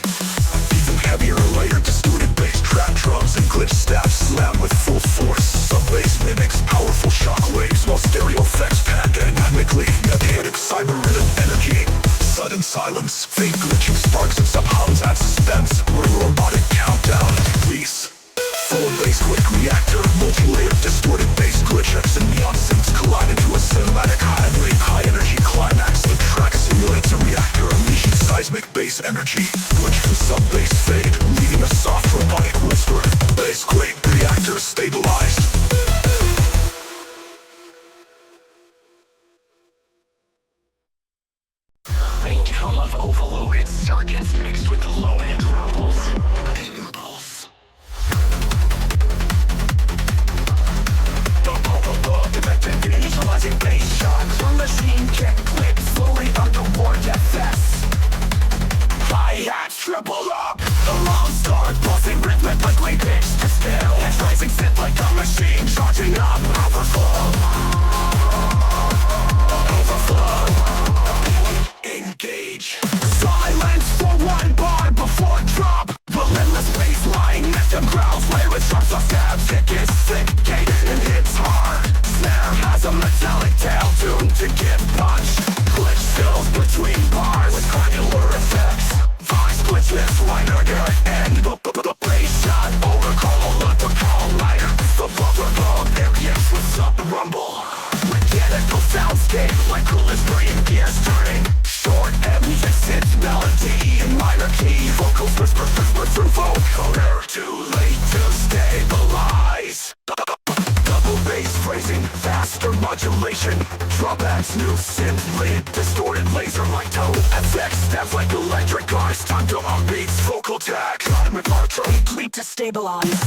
Even heavier layered distorted bass trap drums and glitch stabs slam with full force. Sub-bass mimics powerful shockwaves, while stereo effects pan dynamically. Negative cyber rhythm energy. Sudden silence, faint glitching sparks and sub-hums add suspense. Robotic countdown, release. Full bass quake reactor, multi-layered distorted bass glitches and neon synths collide into a cinematic high-energy climax. The track simulates a reactor unleashing seismic bass energy. Glitch to sub-bass fade, leaving a soft robotic whisper. Bass quake reactor stabilized. Ringtone of overloaded circuits mixed with low-end rumbles. Impulse. Initializing bass shots from machine kick clip slowly underwater FS. Hi-hats triple up. The long start pulsing rhythmically pitched to still. And rising synth like a machine charging up. Overflow. Engage. Silence for one bar before drop. Relentless bassline, anthem growls, play with sharp stabs. Kick is thick, gate and hits hard. Snare has a metallic tail tuned to get punched. Glitch fills between bars with granular effects. Voice glitches, liner good, and the bass shot. Overcall, elliptical, lighter. The bubble areas with sub-rumble. Mechanical soundscape like coolest brain gears turning. Short ambient synth melody in minor key. Vocals whisper through vocoder. Too late to stabilize. Double bass phrasing, faster modulation. Drawbacks, new synth lid, distorted laser light tone. Effects snap like electric cars. Time to beats, vocal tag. Dynamic archer, complete to stabilize.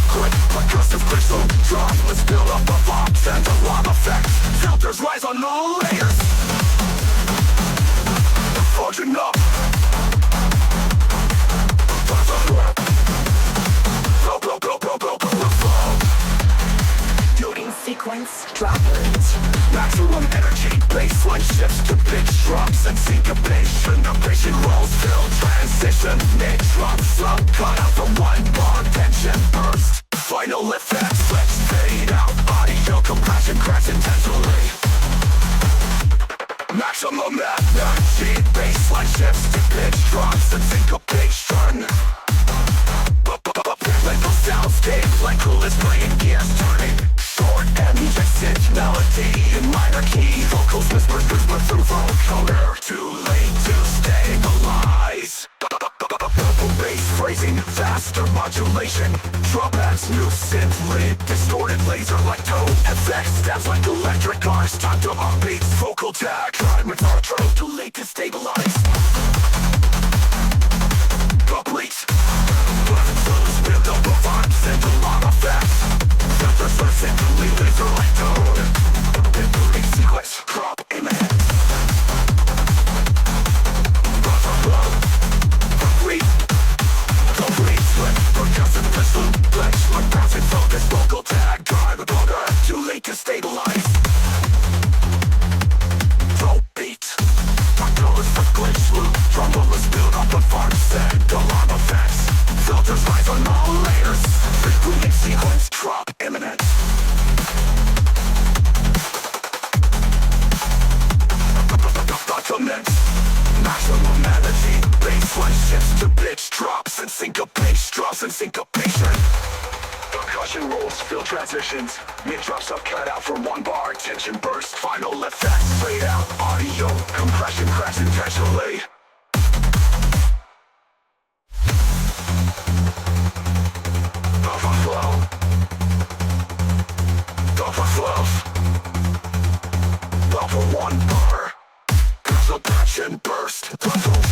Quick, percussive crystal drop. Let's build up a bomb, send a lot of effects. Filters rise on all layers. Forging up. Loading sequence, droppers. Maximum energy, baseline shifts to pitch drops and syncopation. Abrasion rolls, fill transition. Mid drop, slump, cut out the one bar tension burst. Final effects, let's fade out. Audio compression cracks intensely. Maximum energy, baseline shifts to pitch drops and syncopation. Mental soundscape like coolest playing gears turning. Short ambient synth melody in minor key. Vocals whisper through vocoder. Too late to stabilize. Double bass phrasing, faster modulation. modulation. Drop adds new synth lit, distorted laser like tone. Effects stabs like electric arcs, time to upbeats, vocal tag. Drive guitar trope, delay to stabilize. Complete. Build up a vibe, send a lot of facts. Filters are simply laser like tone. Including sequence, drop imminent. Complete slip, percussive pistol, flex like bouncing focus, vocal tag, drive a blocker, too late to stabilize. Throw beat, controllers for glitch loop, trombolas build up the farm set, alarm effects, filters rise on all layers, frequency sequence, drop imminent. Document, maximum energy, baseline shifts to pitch drops and syncopation, drops and syncopation. Percussion rolls, fill transitions, mid drops up, cut out for one bar, tension burst, final effects, fade out, audio, compression cracks intentionally. Overflow, overflow, level one bar. Suppression burst, bundle.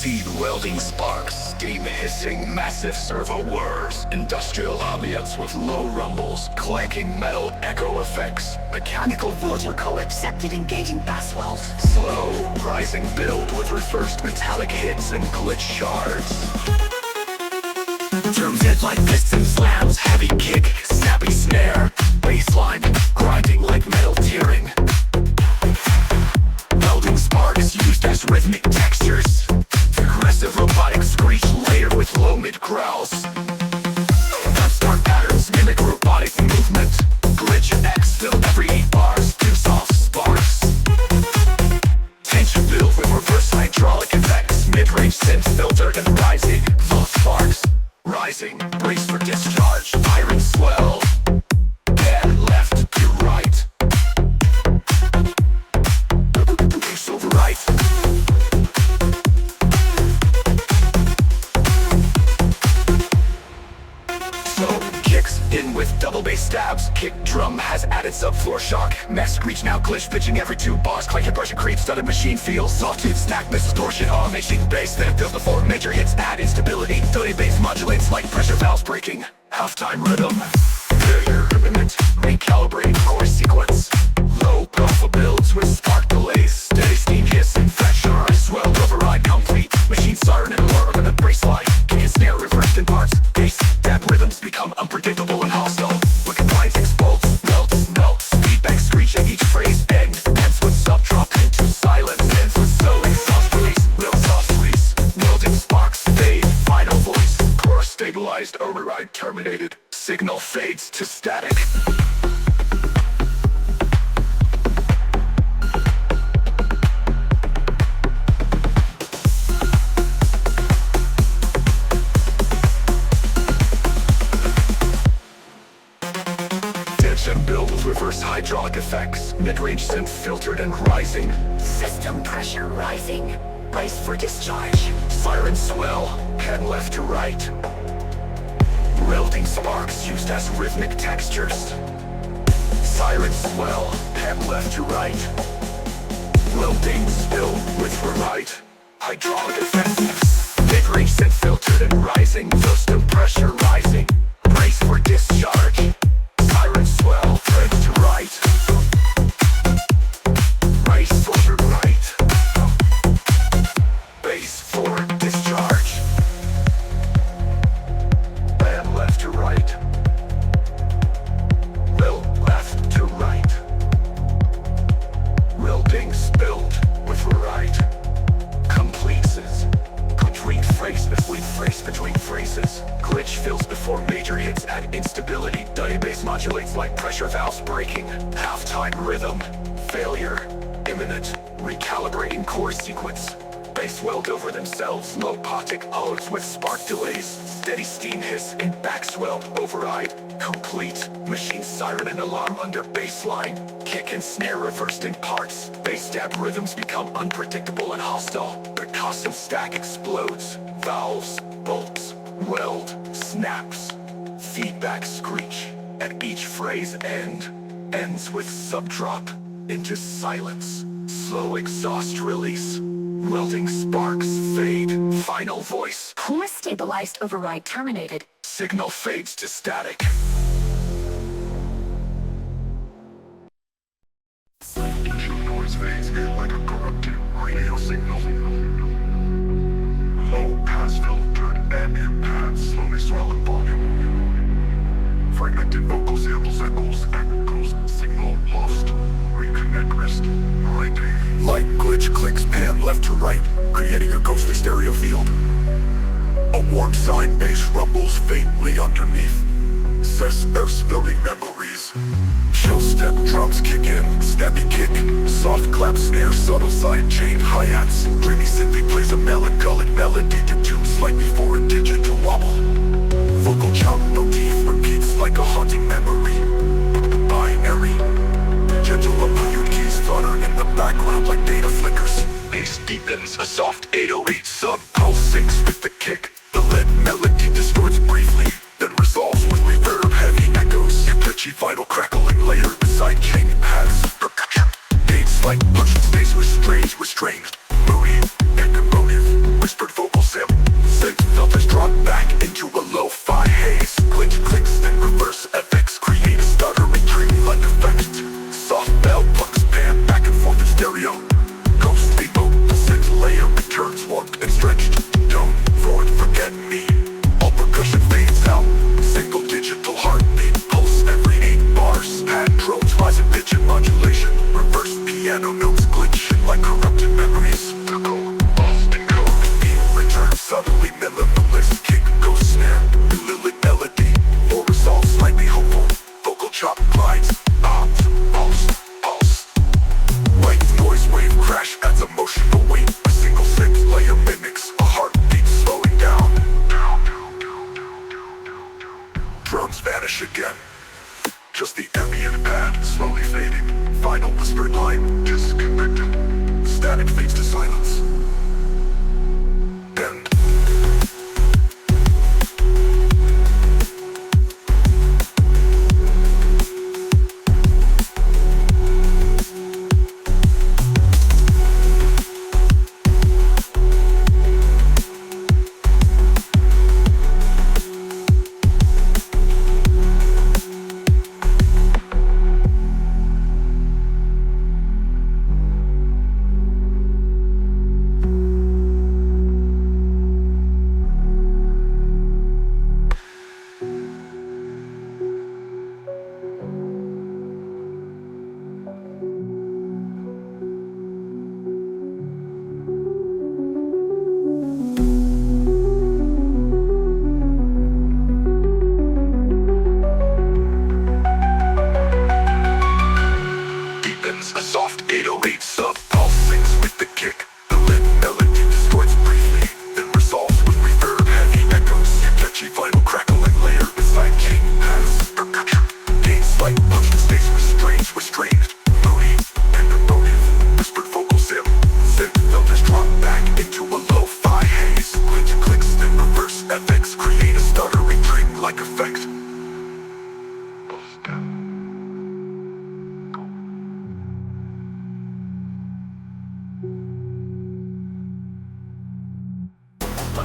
Seed welding sparks, steam hissing, massive servo whirs, industrial ambience with low rumbles, clanking metal echo effects, mechanical Logical accepted engaging bass wells. slow, rising build with reversed metallic hits and glitch shards. Drums hit like piston slams, heavy kick, snappy snare, bassline, grinding like metal tearing. Welding sparks used as rhythmic textures. Aggressive robotic screech layered with low mid growls. Start patterns mimic robotic movement. Glitch X fill every 8 bars, 2 soft sparks. Tension build with reverse hydraulic effects. Mid-range synth filtered and rising. Low sparks, rising, brace for discharge. Iron swell, and left to right. Over right. Kicks in with double bass stabs. Kick drum has added subfloor shock. Mess screech now glitch pitching every 2 bars. Clank impression creeps, studded machine feels. Soft tooth snack miss distortion. Automation bass then build the 4 major hits. Add instability. 30 bass modulates like pressure valves breaking. Halftime rhythm. Failure imminent. Recalibrate core sequence. Low alpha builds with spark delays. Steady steam hiss infection. Swell override complete. Machine siren and alarm in the brace line. Kick and snare reversed in parts. Bass dab rhythms become unpredictable and hostile. Wicked lines explodes, melts, feedback screeching each phrase end. Ends with sub drop into silence. Ends with slow exhaust release, real soft release. Welding sparks fade, final voice. Core stabilized, override terminated. Signal fades to static. Build with reverse hydraulic effects. Mid-range synth filtered and rising. System pressure rising. Brace for discharge. Siren swell, head left to right. Welding sparks used as rhythmic textures. Siren swell, head left to right. Welding spill with right. Hydraulic effects. Mid-range synth filtered and rising. System pressure rising. Brace for discharge. Siren swell, head to right. Brace for right. Base for discharge. And left to right. Will left to right. Welding spilled with right. Completes. Between phrases. Glitch fills before me. instability. Bass modulates like pressure valves breaking. Halftime rhythm. Failure. Imminent. Recalibrating chord sequence. Bass weld over themselves. Low-potic odes with spark delays. Steady steam hiss and backswell. Override. Complete. Machine siren and alarm under bassline. Kick and snare reversed in parts. Bass stab rhythms become unpredictable and hostile. Percussive stack explodes. Valves. Bolts. Weld. Snaps. Feedback screech. At each phrase ends with subdrop into silence. Slow exhaust release. Welding sparks fade. Final voice. Core stabilized override terminated. Signal fades to static. Noise fades like a corrupted radio signal. Low pass filtered and impact slowly swelling volume. Fragmented vocal samples, echoes, signal lost. Reconnect wrist, writing. Light glitch clicks pan left to right, creating a ghostly stereo field. A warm sine bass rumbles faintly underneath. Says spilling memories. Chill step drums kick in, snappy kick. Soft clap snare, subtle side chain hi-hats. Dreamy synth plays a melancholic melody to tune slightly for a digital wobble. Vocal chop motif repeats like a haunting memory. Binary. Gentle upbeat keys flutter in the background like data flickers. Bass deepens, a soft 808 sub pulse sinks with the kick. The lead melody distorts briefly, then resolves with reverb heavy echoes. Pitchy vital crackling layer beside chain pads. Percussion. Gates like punch space restrained. Moody, echomotive, whispered vocal sample. Synth filters drop back into a lo-fi haze. Glitch clicks then reverse FX create a stuttering dream-like effect. Soft bell plucks pan back and forth in stereo. Ghostly boat, the synth layer returns warped and stretched. Don't forget me. All percussion fades out. Single digital heartbeat pulse every 8 bars. Pad drones rise in pitch and modulation. Reverse piano notes glitching like corrupted memories. Echo, lost in code. Beat returns suddenly minimalist. Kick, ghost snare, lilith melody. Or resolve slightly hopeful. Vocal chop glides. Pulse. White noise wave crash adds emotional weight. A single synth layer mimics a heartbeat slowing down. Drums vanish again. Just the ambient pad slowly fading. Final whispered line disconnected. Static fades to silence. End. A soft 808 sub pulse sinks with the kick. The lead melody distorts briefly, then resolves with reverb heavy echoes. Catchy vital crackling layer beside chain pads. Percussion. Gains like punch space restrained. Moody, echomotive, whispered vocal sample. Synth filters drop back into a lo-fi haze. Glitch clicks then reverse FX create a stuttering dream-like effect.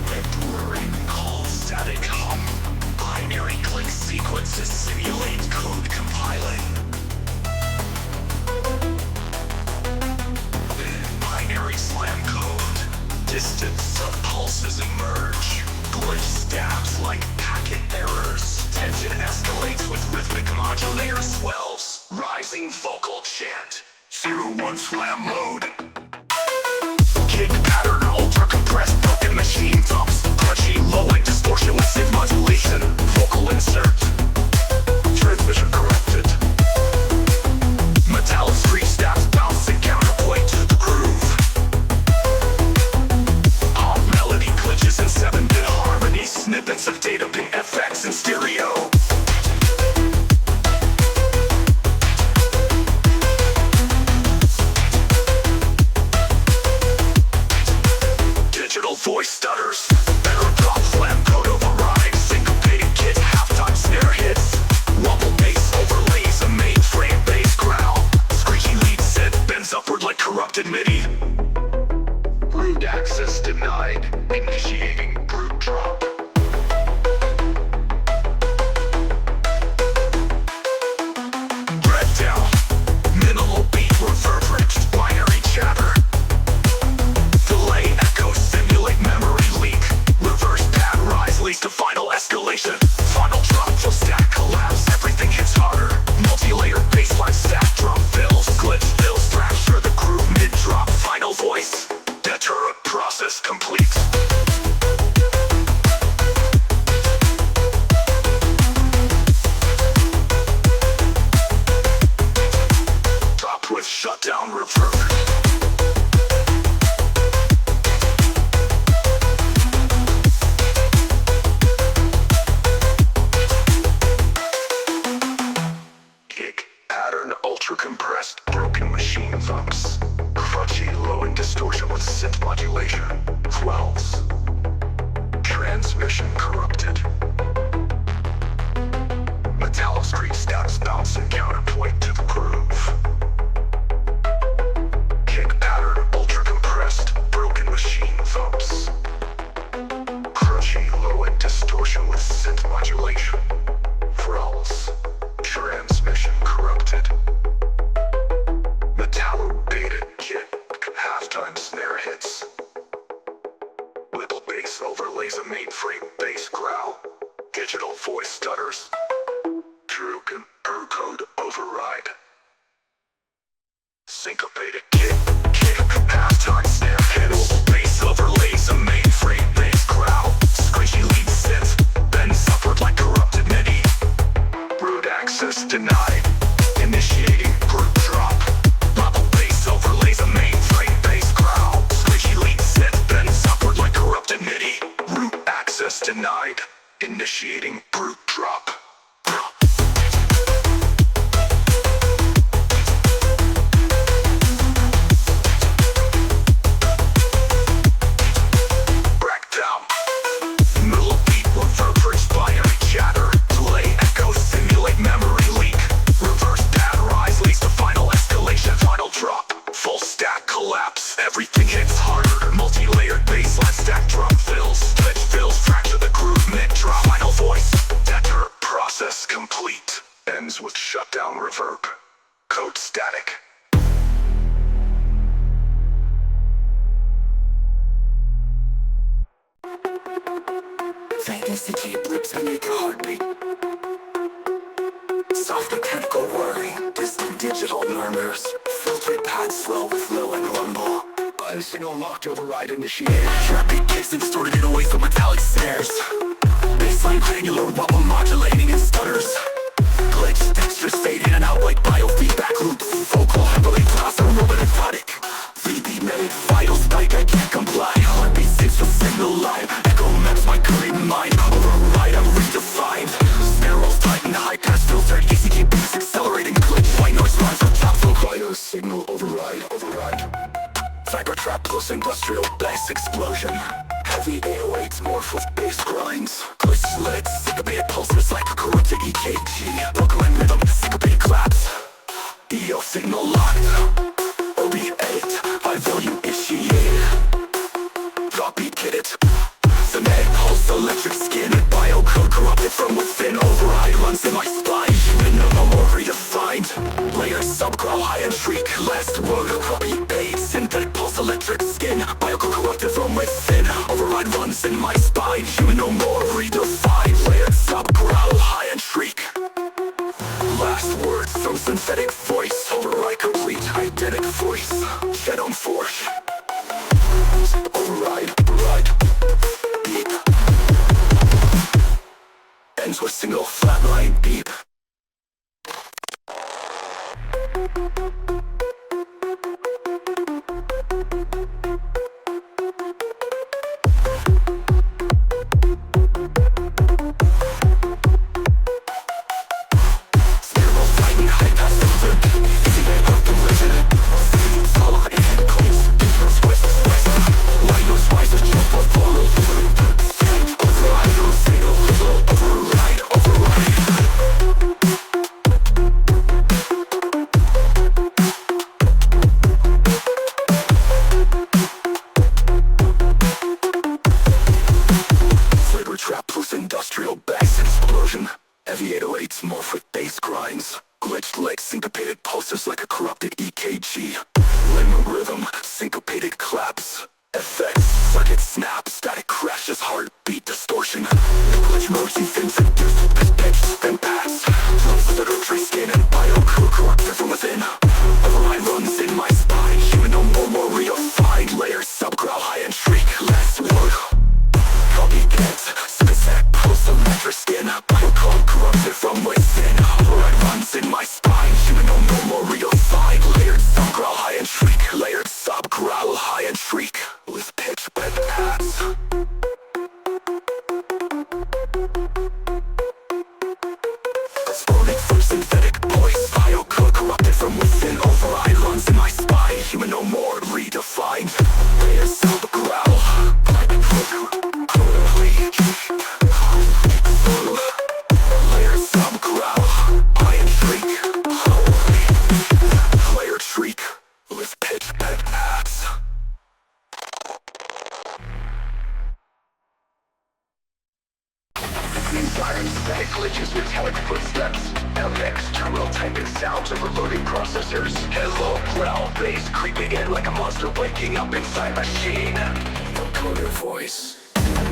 Enduring call static hum. Binary click sequences simulate code compiling. Binary slam code. Distant subpulses emerge. Glitch stabs like packet errors. Tension escalates with rhythmic modulator swells. Rising vocal chant. 0-1 slam mode. Kick pattern ultra compressed broken machine tops. Clutchy low like distortion with synth modulation. Vocal insert. ultra compressed, broken machine thumps. Crutchy, low in distortion with synth modulation. 12s. Transmission corrupted. Metallo-Street status bounce and counterpoint to the groove. Kick pattern, ultra compressed, broken machine thumps. Crutchy, low in distortion with synth modulation. Frells. Transmission corrupted. Metallo-baited kit, halftime snare hits. Little bass overlays a mainframe bass growl. Digital voice stutters. Droken per code override. Syncopated kick, halftime snare hit. Bass overlays a mainframe bass growl. Squishy lead synth, then suffered like corrupted MIDI. Root access denied. Initiating group drop. Level bass overlays a mainframe bass growl. Squishy lead synth, then suffered like corrupted MIDI. Root access denied. Initiating brute drop. Breakdown. Middle beat reverberates binary chatter. Delay echo simulate memory leak. Reverse pad rise leads to final escalation. Final drop. Full stack collapse. Everything hits harder. Multi-layered baseline stack drum fills. Pitch fills. Fracture the groove mid drop. Final voice. Deter. Process complete. Ends with shutdown reverb. Code static. Fantasy deep rips and make a heartbeat. Soft mechanical whirring, distant digital murmurs. Filtered pads swell with low and rumble. Unsignal locked override initiated. Sharp beat kicks and distorted away from metallic snares. Baseline granular wobble modulating and stutters. Glitch textures fade in and out like biofeedback loop. Vocal heavily plaza robot exotic. VB made vital spike, I can't comply. Heartbeat sits with signal line. Echo maps my current mind. Override, I'm redefined. Snare rolls tighten, high pass filtered. ECG beats accelerating glitch. White noise lines on top. Vocal signal override. Cybertrap plus industrial bass explosion. Heavy 808s morph with bass grinds. Glitch slits, syncopated pulses like a corrupted EKG. Vocal and rhythm, syncopated claps. EO signal locked. OB8, high volume initiated. Drop beat kitted. Cement pulse electric skin. Biocode corrupted from within. Override runs in my spine. Minimum or redefined. Layer subgrowl high and shriek. Last word copy bait. Synthetic pulse electric skin. Biocode corrupted from within. Override runs in my spine. Human no more redefined. Layer subgrowl high and shriek. Last words from synthetic voice. Override complete. Identic voice. Shed on force. Override. Beep. Ends with single flatline beep. Industrial bass explosion. Heavy 808s morph with bass grinds. Glitched legs, syncopated pulses like a corrupted EKG. Limb rhythm, syncopated claps. Effects, circuit snaps, static crashes, heartbeat distortion. Glitch modes, things induced with pitch, spin pass. Drums with a tree skin and biocode corrupted from within. Override runs in my spine. Human no more redefined. Layers subgrowl high and shriek. Last word. Copycats, specific pulse electric skin. Biocode corrupted from within. Override runs in my spine. Human no more redefined. Layered subgrowl high and shriek. Layered subgrowl high and shriek. With pitch bend pads. Exploding from synthetic voice. Biocode corrupted from within. MX terminal typing sounds overloading processors. Hello, growl bass creeping in like a monster waking up inside machine. Vocoder voice.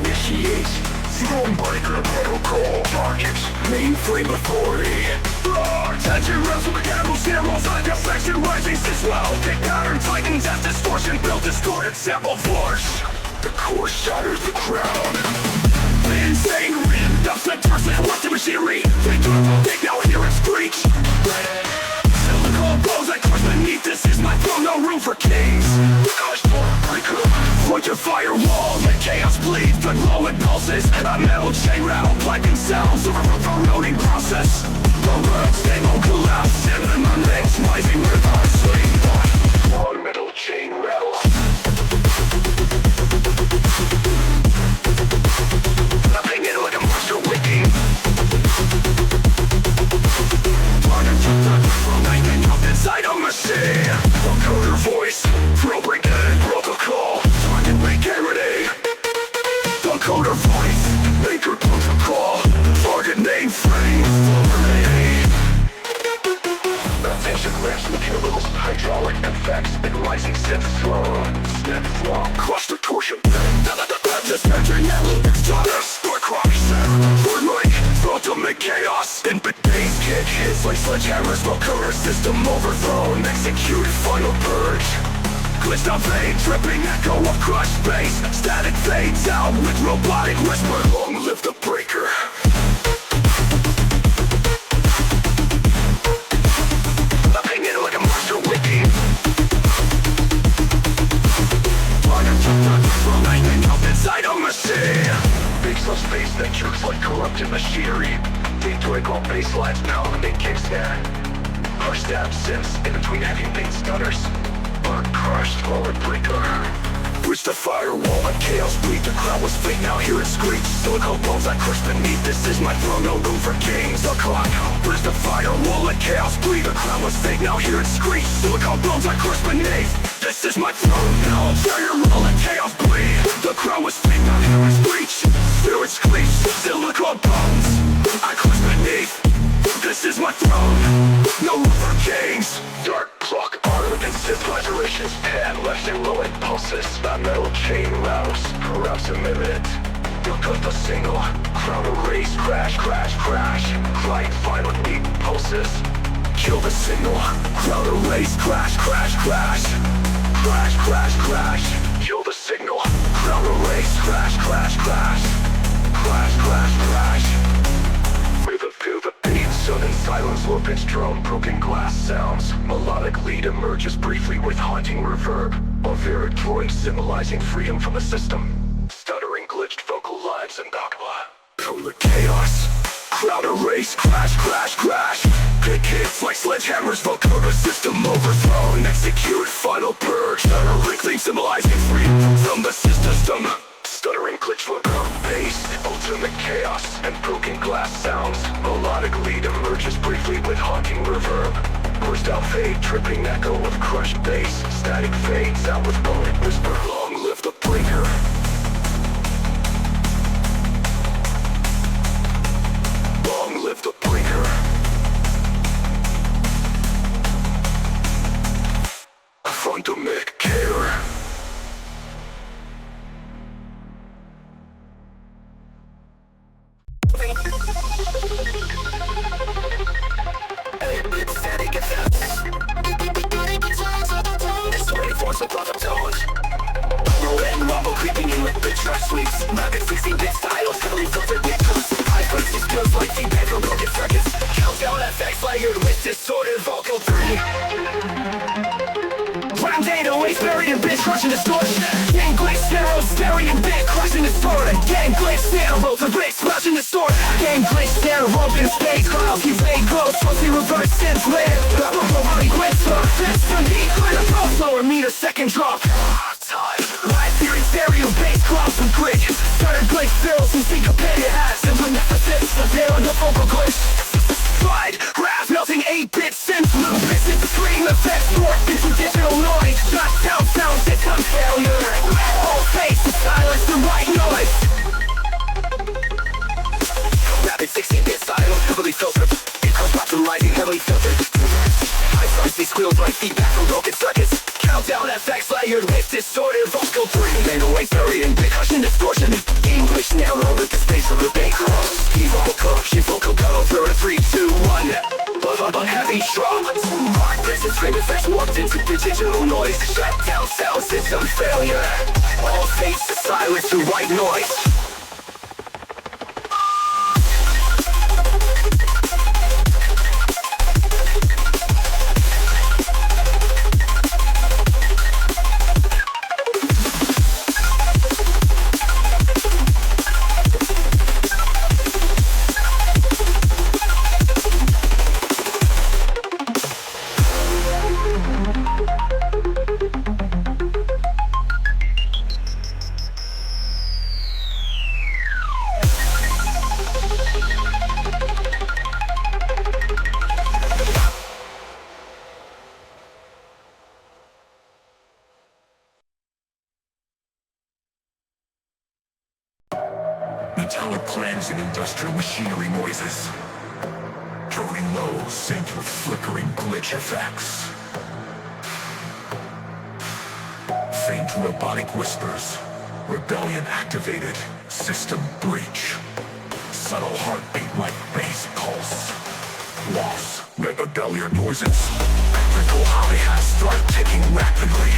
Initiate. Stormbreaker protocol. Target. Mainframe authority. Attention, wrestle mechanical samples on deflection rising since well. Pick pattern tightens as distortion build distorted sample force. The core shatters the ground. Insane rhythm dubs the turf with electric machinery. They do it, they now hear it screech. Silicon blows like crush beneath. This is my throne, no room for kings. Gosh, breaker. Point your firewall, let chaos bleed. The glow impulses, a metal chain rattle, blackened sounds over a corroding process. The world's stable collapse, and the legs rising with our sleep. One metal chain rattle. Nothing in like a monster waking. Target from night up inside a machine. Vocoder voice, pro-breaking protocol. Target maturity. Vocoder voice, maker protocol. Target name frame. Attention ramps, materials, hydraulic effects, and rising synth flow. Synth flow, cluster torsion. Dispenser yellow, stutter, store crush, word like ultimate chaos. Input bass kick hits like sledgehammers, vocoder system overthrown. Execute final purge. Glitched up fade, tripping echo of crushed bass. Static fades out with robotic whisper. Long live the breaker. Opinion like a monster wiki. Inside a machine. Baseless space that jerks like corrupted machinery. Detroit all baselines pounding kick snare. Crush stab synths in between heavy beat stutters. Uncrushed forward breaker. Bridge the firewall and chaos bleed. The crowd was fake, now hear it screech. Silicon bones I crush beneath. This is my throne, no room for kings. The clock. Bridge the firewall and chaos bleed. The crowd was fake, now hear it screech. Silicon bones I crush beneath. This is my throne, now tear your wall and chaos bleed. The crowd was fake, now hear it screech. Hear it screech. Silicon bones I crush beneath. This is my throne, no room for kings. Dark clock armor and Sith flagellations. Hand left and low impulses. That metal chain rattles, perhaps a minute. Look up the signal, crown erase, crash, crash, crash. Light final beat pulses. Kill the signal, crown erase, crash, crash, crash. Crash, crash, crash. Kill the signal, crown erase, crash, crash, crash. Crash, crash, crash. Feel the beat, sudden silence, low-pitched drone, broken glass sounds. Melodic lead emerges briefly with haunting reverb. A Vera droid symbolizing freedom from the system. Stuttering glitched vocal lines and Bakwa. Polar chaos. Crowd erase, crash, crash, crash. Pick hits like sledgehammers, vocoder system overthrown. Execute final purge. Stuttering clean symbolizing freedom from the system. Stuttering glitch vocal bass, ultimate chaos, and broken glass sounds. Melodic lead emerges briefly with haunting reverb. Burst out fade, tripping echo of crushed bass. Static fades out with bullet whisper. Long live the breaker. Long live the breaker. Fundamic care. Creeping in with bitch rush sweeps. Market 16-bit styles, heavily filtered with truth. High frequency skills like feedback from broken circuits. Countdown effects layered with distorted vocal tree. Round 808 buried in bitch crushing distortion. Gang glitch stereo, stereo bit crushing distortion. Gang glitch stereo, the bit crushing distortion. Gang glitch stereo, in space, cloud keep fade close. Mostly reverse synth live. Robotic whisper, fist from heat, clear the flow slower, meter second drop. Live theory, stereo, bass, clouds and grid. Started glitch, barrels and syncopated hats. And beneficence, there on the vocal glitch. Slide, rap, melting 8-bit synth loop. Listen to scream effects, morph into digital noise. Not sound, system failure. Whole face to silence the right noise. Rapid 16-bit style, heavily filtered. It comes squeals like feedback from broken circuits. Countdown effects layered with distorted vocal 3-808 varying percussion distortion. English narrow with the space of the bass. Key vocal, she vocal go through a 3, 2, 1. But heavy drop. This is frame effects warped into digital noise. Shut down sound system failure. All fades to silence through white noise. Metallic plans and industrial machinery noises. Droning low, synced with flickering glitch effects. Faint robotic whispers. Rebellion activated. System breach. Subtle heartbeat like bass pulse. Loss. Rebellion noises. Electrical hi-hats start ticking rapidly.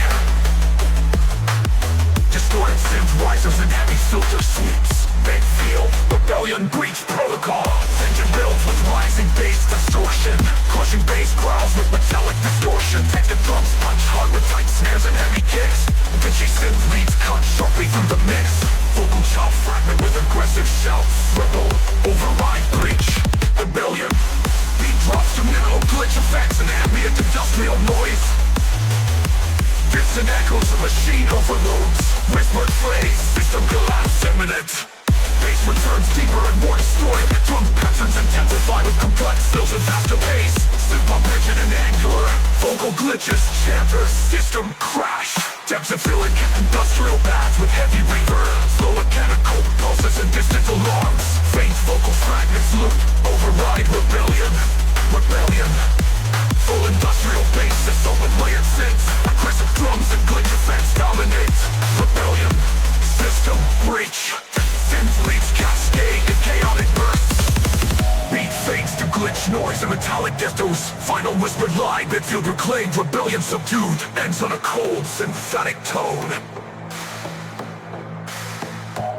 Distorted synth rises and heavy filter sweeps. Big field, rebellion breach protocol. Engine built with rising bass distortion. Crushing bass growls with metallic distortion. Texted drums punch hard with tight snares and heavy kicks. Pitchy synth leads cut sharply through the mix. Vocal chop fragment with aggressive shouts. Rebel, override breach. Rebellion. Beat drops to minimal glitch effects and ambient industrial noise. Distant echoes of machine overloads. Whispered phrase, system collapse imminent. Bass returns deeper and more distorted. Drum patterns intensify with complex fills and faster pace. Synth pump rigid and angular. Vocal glitches, chanters, system crash. Depths of filling industrial baths with heavy reverb. Slow mechanical pulses and distant alarms. Faint vocal fragments loop. Override rebellion. Rebellion. Full industrial bass system with layered synths. Aggressive drums and glitch effects dominate. Rebellion. System breach. Synth leaps cascade in chaotic bursts. Beat fades to glitch noise and metallic distos. Final whispered line, midfield reclaimed. Rebellion subdued. Ends on a cold, synthetic tone.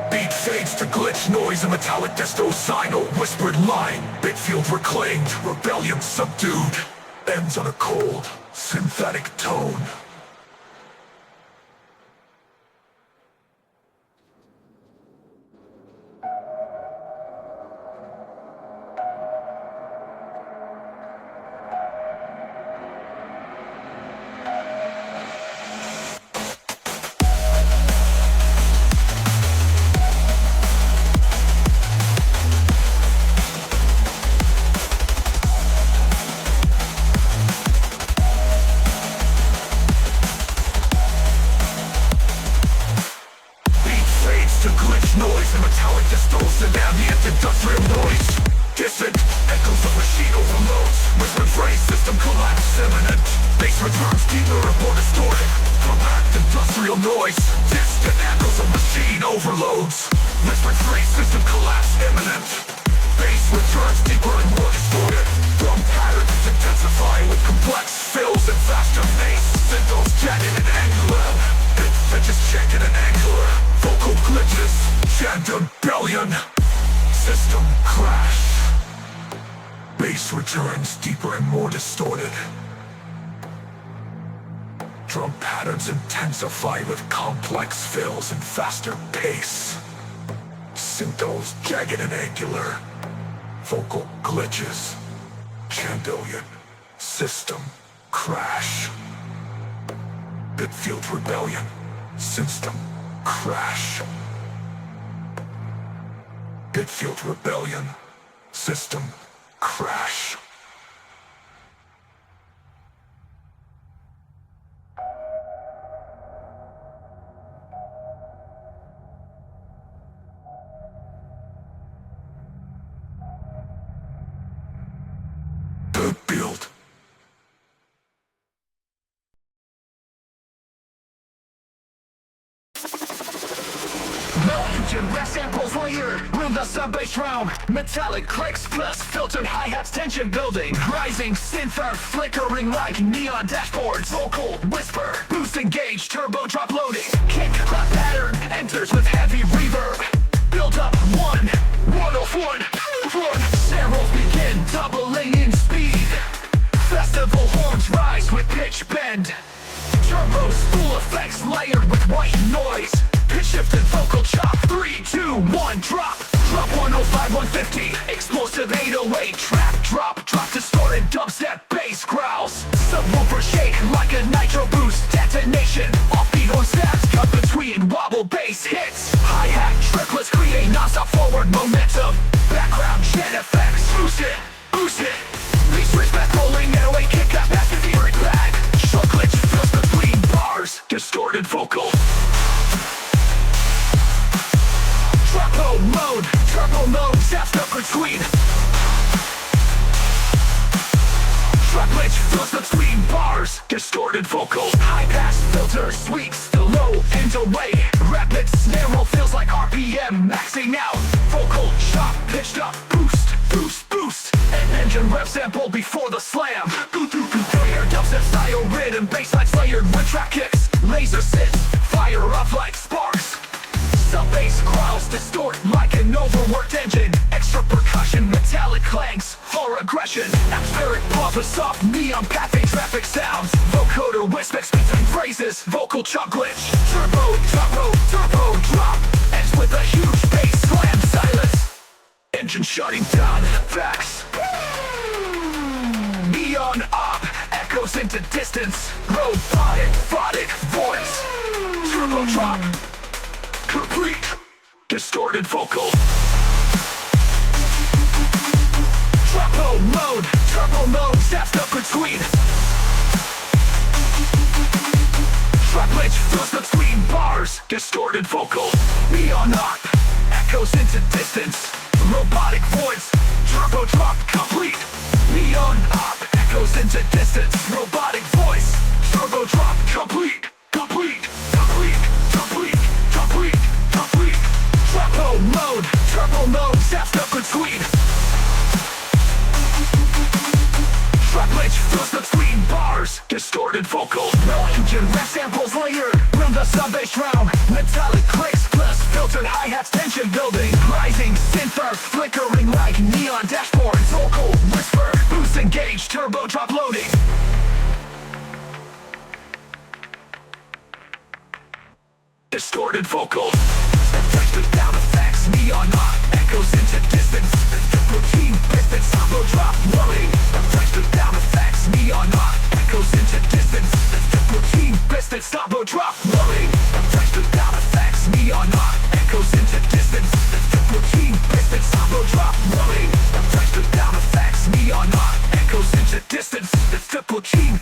Beat fades to glitch noise and metallic distos. Final whispered line, midfield reclaimed. Rebellion subdued. Ends on a cold, synthetic tone. To glitch noise and metallic distorts and ambient industrial noise. Distant echoes of machine overloads. Whispered phrase, system collapse imminent. Bass returns deeper and more distorted. Compact industrial noise. Distant echoes of machine overloads. Whispered phrase, system collapse imminent. Bass returns deeper and more distorted. Drum patterns intensify with complex fills and faster pace. Synthos jagged and angular. Pitches jagged and angular. Vocal glitches, Rebellion. System crash. Bass returns deeper and more distorted. Drum patterns intensify with complex fills and faster pace. Synthos jagged and angular. Vocal glitches, Chandelian. System crash. Bitfield rebellion. System crash. Bitfield rebellion. System crash. layer, with the sub-bass drum. Metallic clicks plus filtered hi-hats, tension building. Rising synth are flickering like neon dashboards. Vocal whisper, boost engage, turbo drop loading. Kick clap pattern enters with heavy reverb. Build up 101, snare rolls begin doubling in speed. Festival horns rise with pitch bend. Turbo spool effects layered with white noise. Pitch shifted vocal chop, 3, 2, 1, drop. Drop 105, 150, explosive 808. Trap, drop distorted dubstep bass growls. Subwoofer shake like a nitro boost detonation. Offbeat horn snaps cut between wobble bass hits. Hi-hat triplets create nonstop forward momentum. Background jet effects, boost it. Re-switch back rolling 808 kick up after the earth lag. Short glitch fills between bars, distorted vocal. Turbo mode, zaps up between. Drop glitch fills between bars, distorted vocals. High pass filter sweeps the low end away. Rapid snare roll feels like RPM maxing out. Vocal chop pitched up, boost. An engine rev sample before the slam. Player dubstep style rhythm, bassline layered with trap kicks. Laser sits, fire up like sparks. Sub-bass growls distort like an overworked engine. Extra percussion, metallic clangs for aggression. Atmospheric pop, a soft neon cafe traffic sounds. Vocoder wisp between phrases, vocal chop glitch. Turbo drop, ends with a huge bass slam. Silence, engine shutting down, facts. Neon up, echoes into distance. Robotic voice. Turbo drop, complete, distorted vocal. Turbo mode, zaps up between. Drop glitch fills between bars, distorted vocal. Neon up, echoes into distance. Robotic voice, turbo drop complete. Neon up, echoes into distance. Robotic voice, turbo drop complete. Turbo mode, zaps up between. Drop glitch fills between bars, distorted vocal. No engine ref samples layered, from the sub-bass drum. Metallic clicks plus filtered hi-hats, tension building. Rising synth are flickering like neon dashboards. Vocal whisper, boost engage, turbo drop loading. Distorted vocal. Textured down effects, neon up, echoes into distance. Routine pistons, turbo drop loading. Textured down effects, neon up, echoes into distance. Routine pistons, turbo drop loading. Textured down effects, neon up, echoes into distance. Routine pistons, turbo drop loading. Textured down effects, neon up, echoes into distance. Routine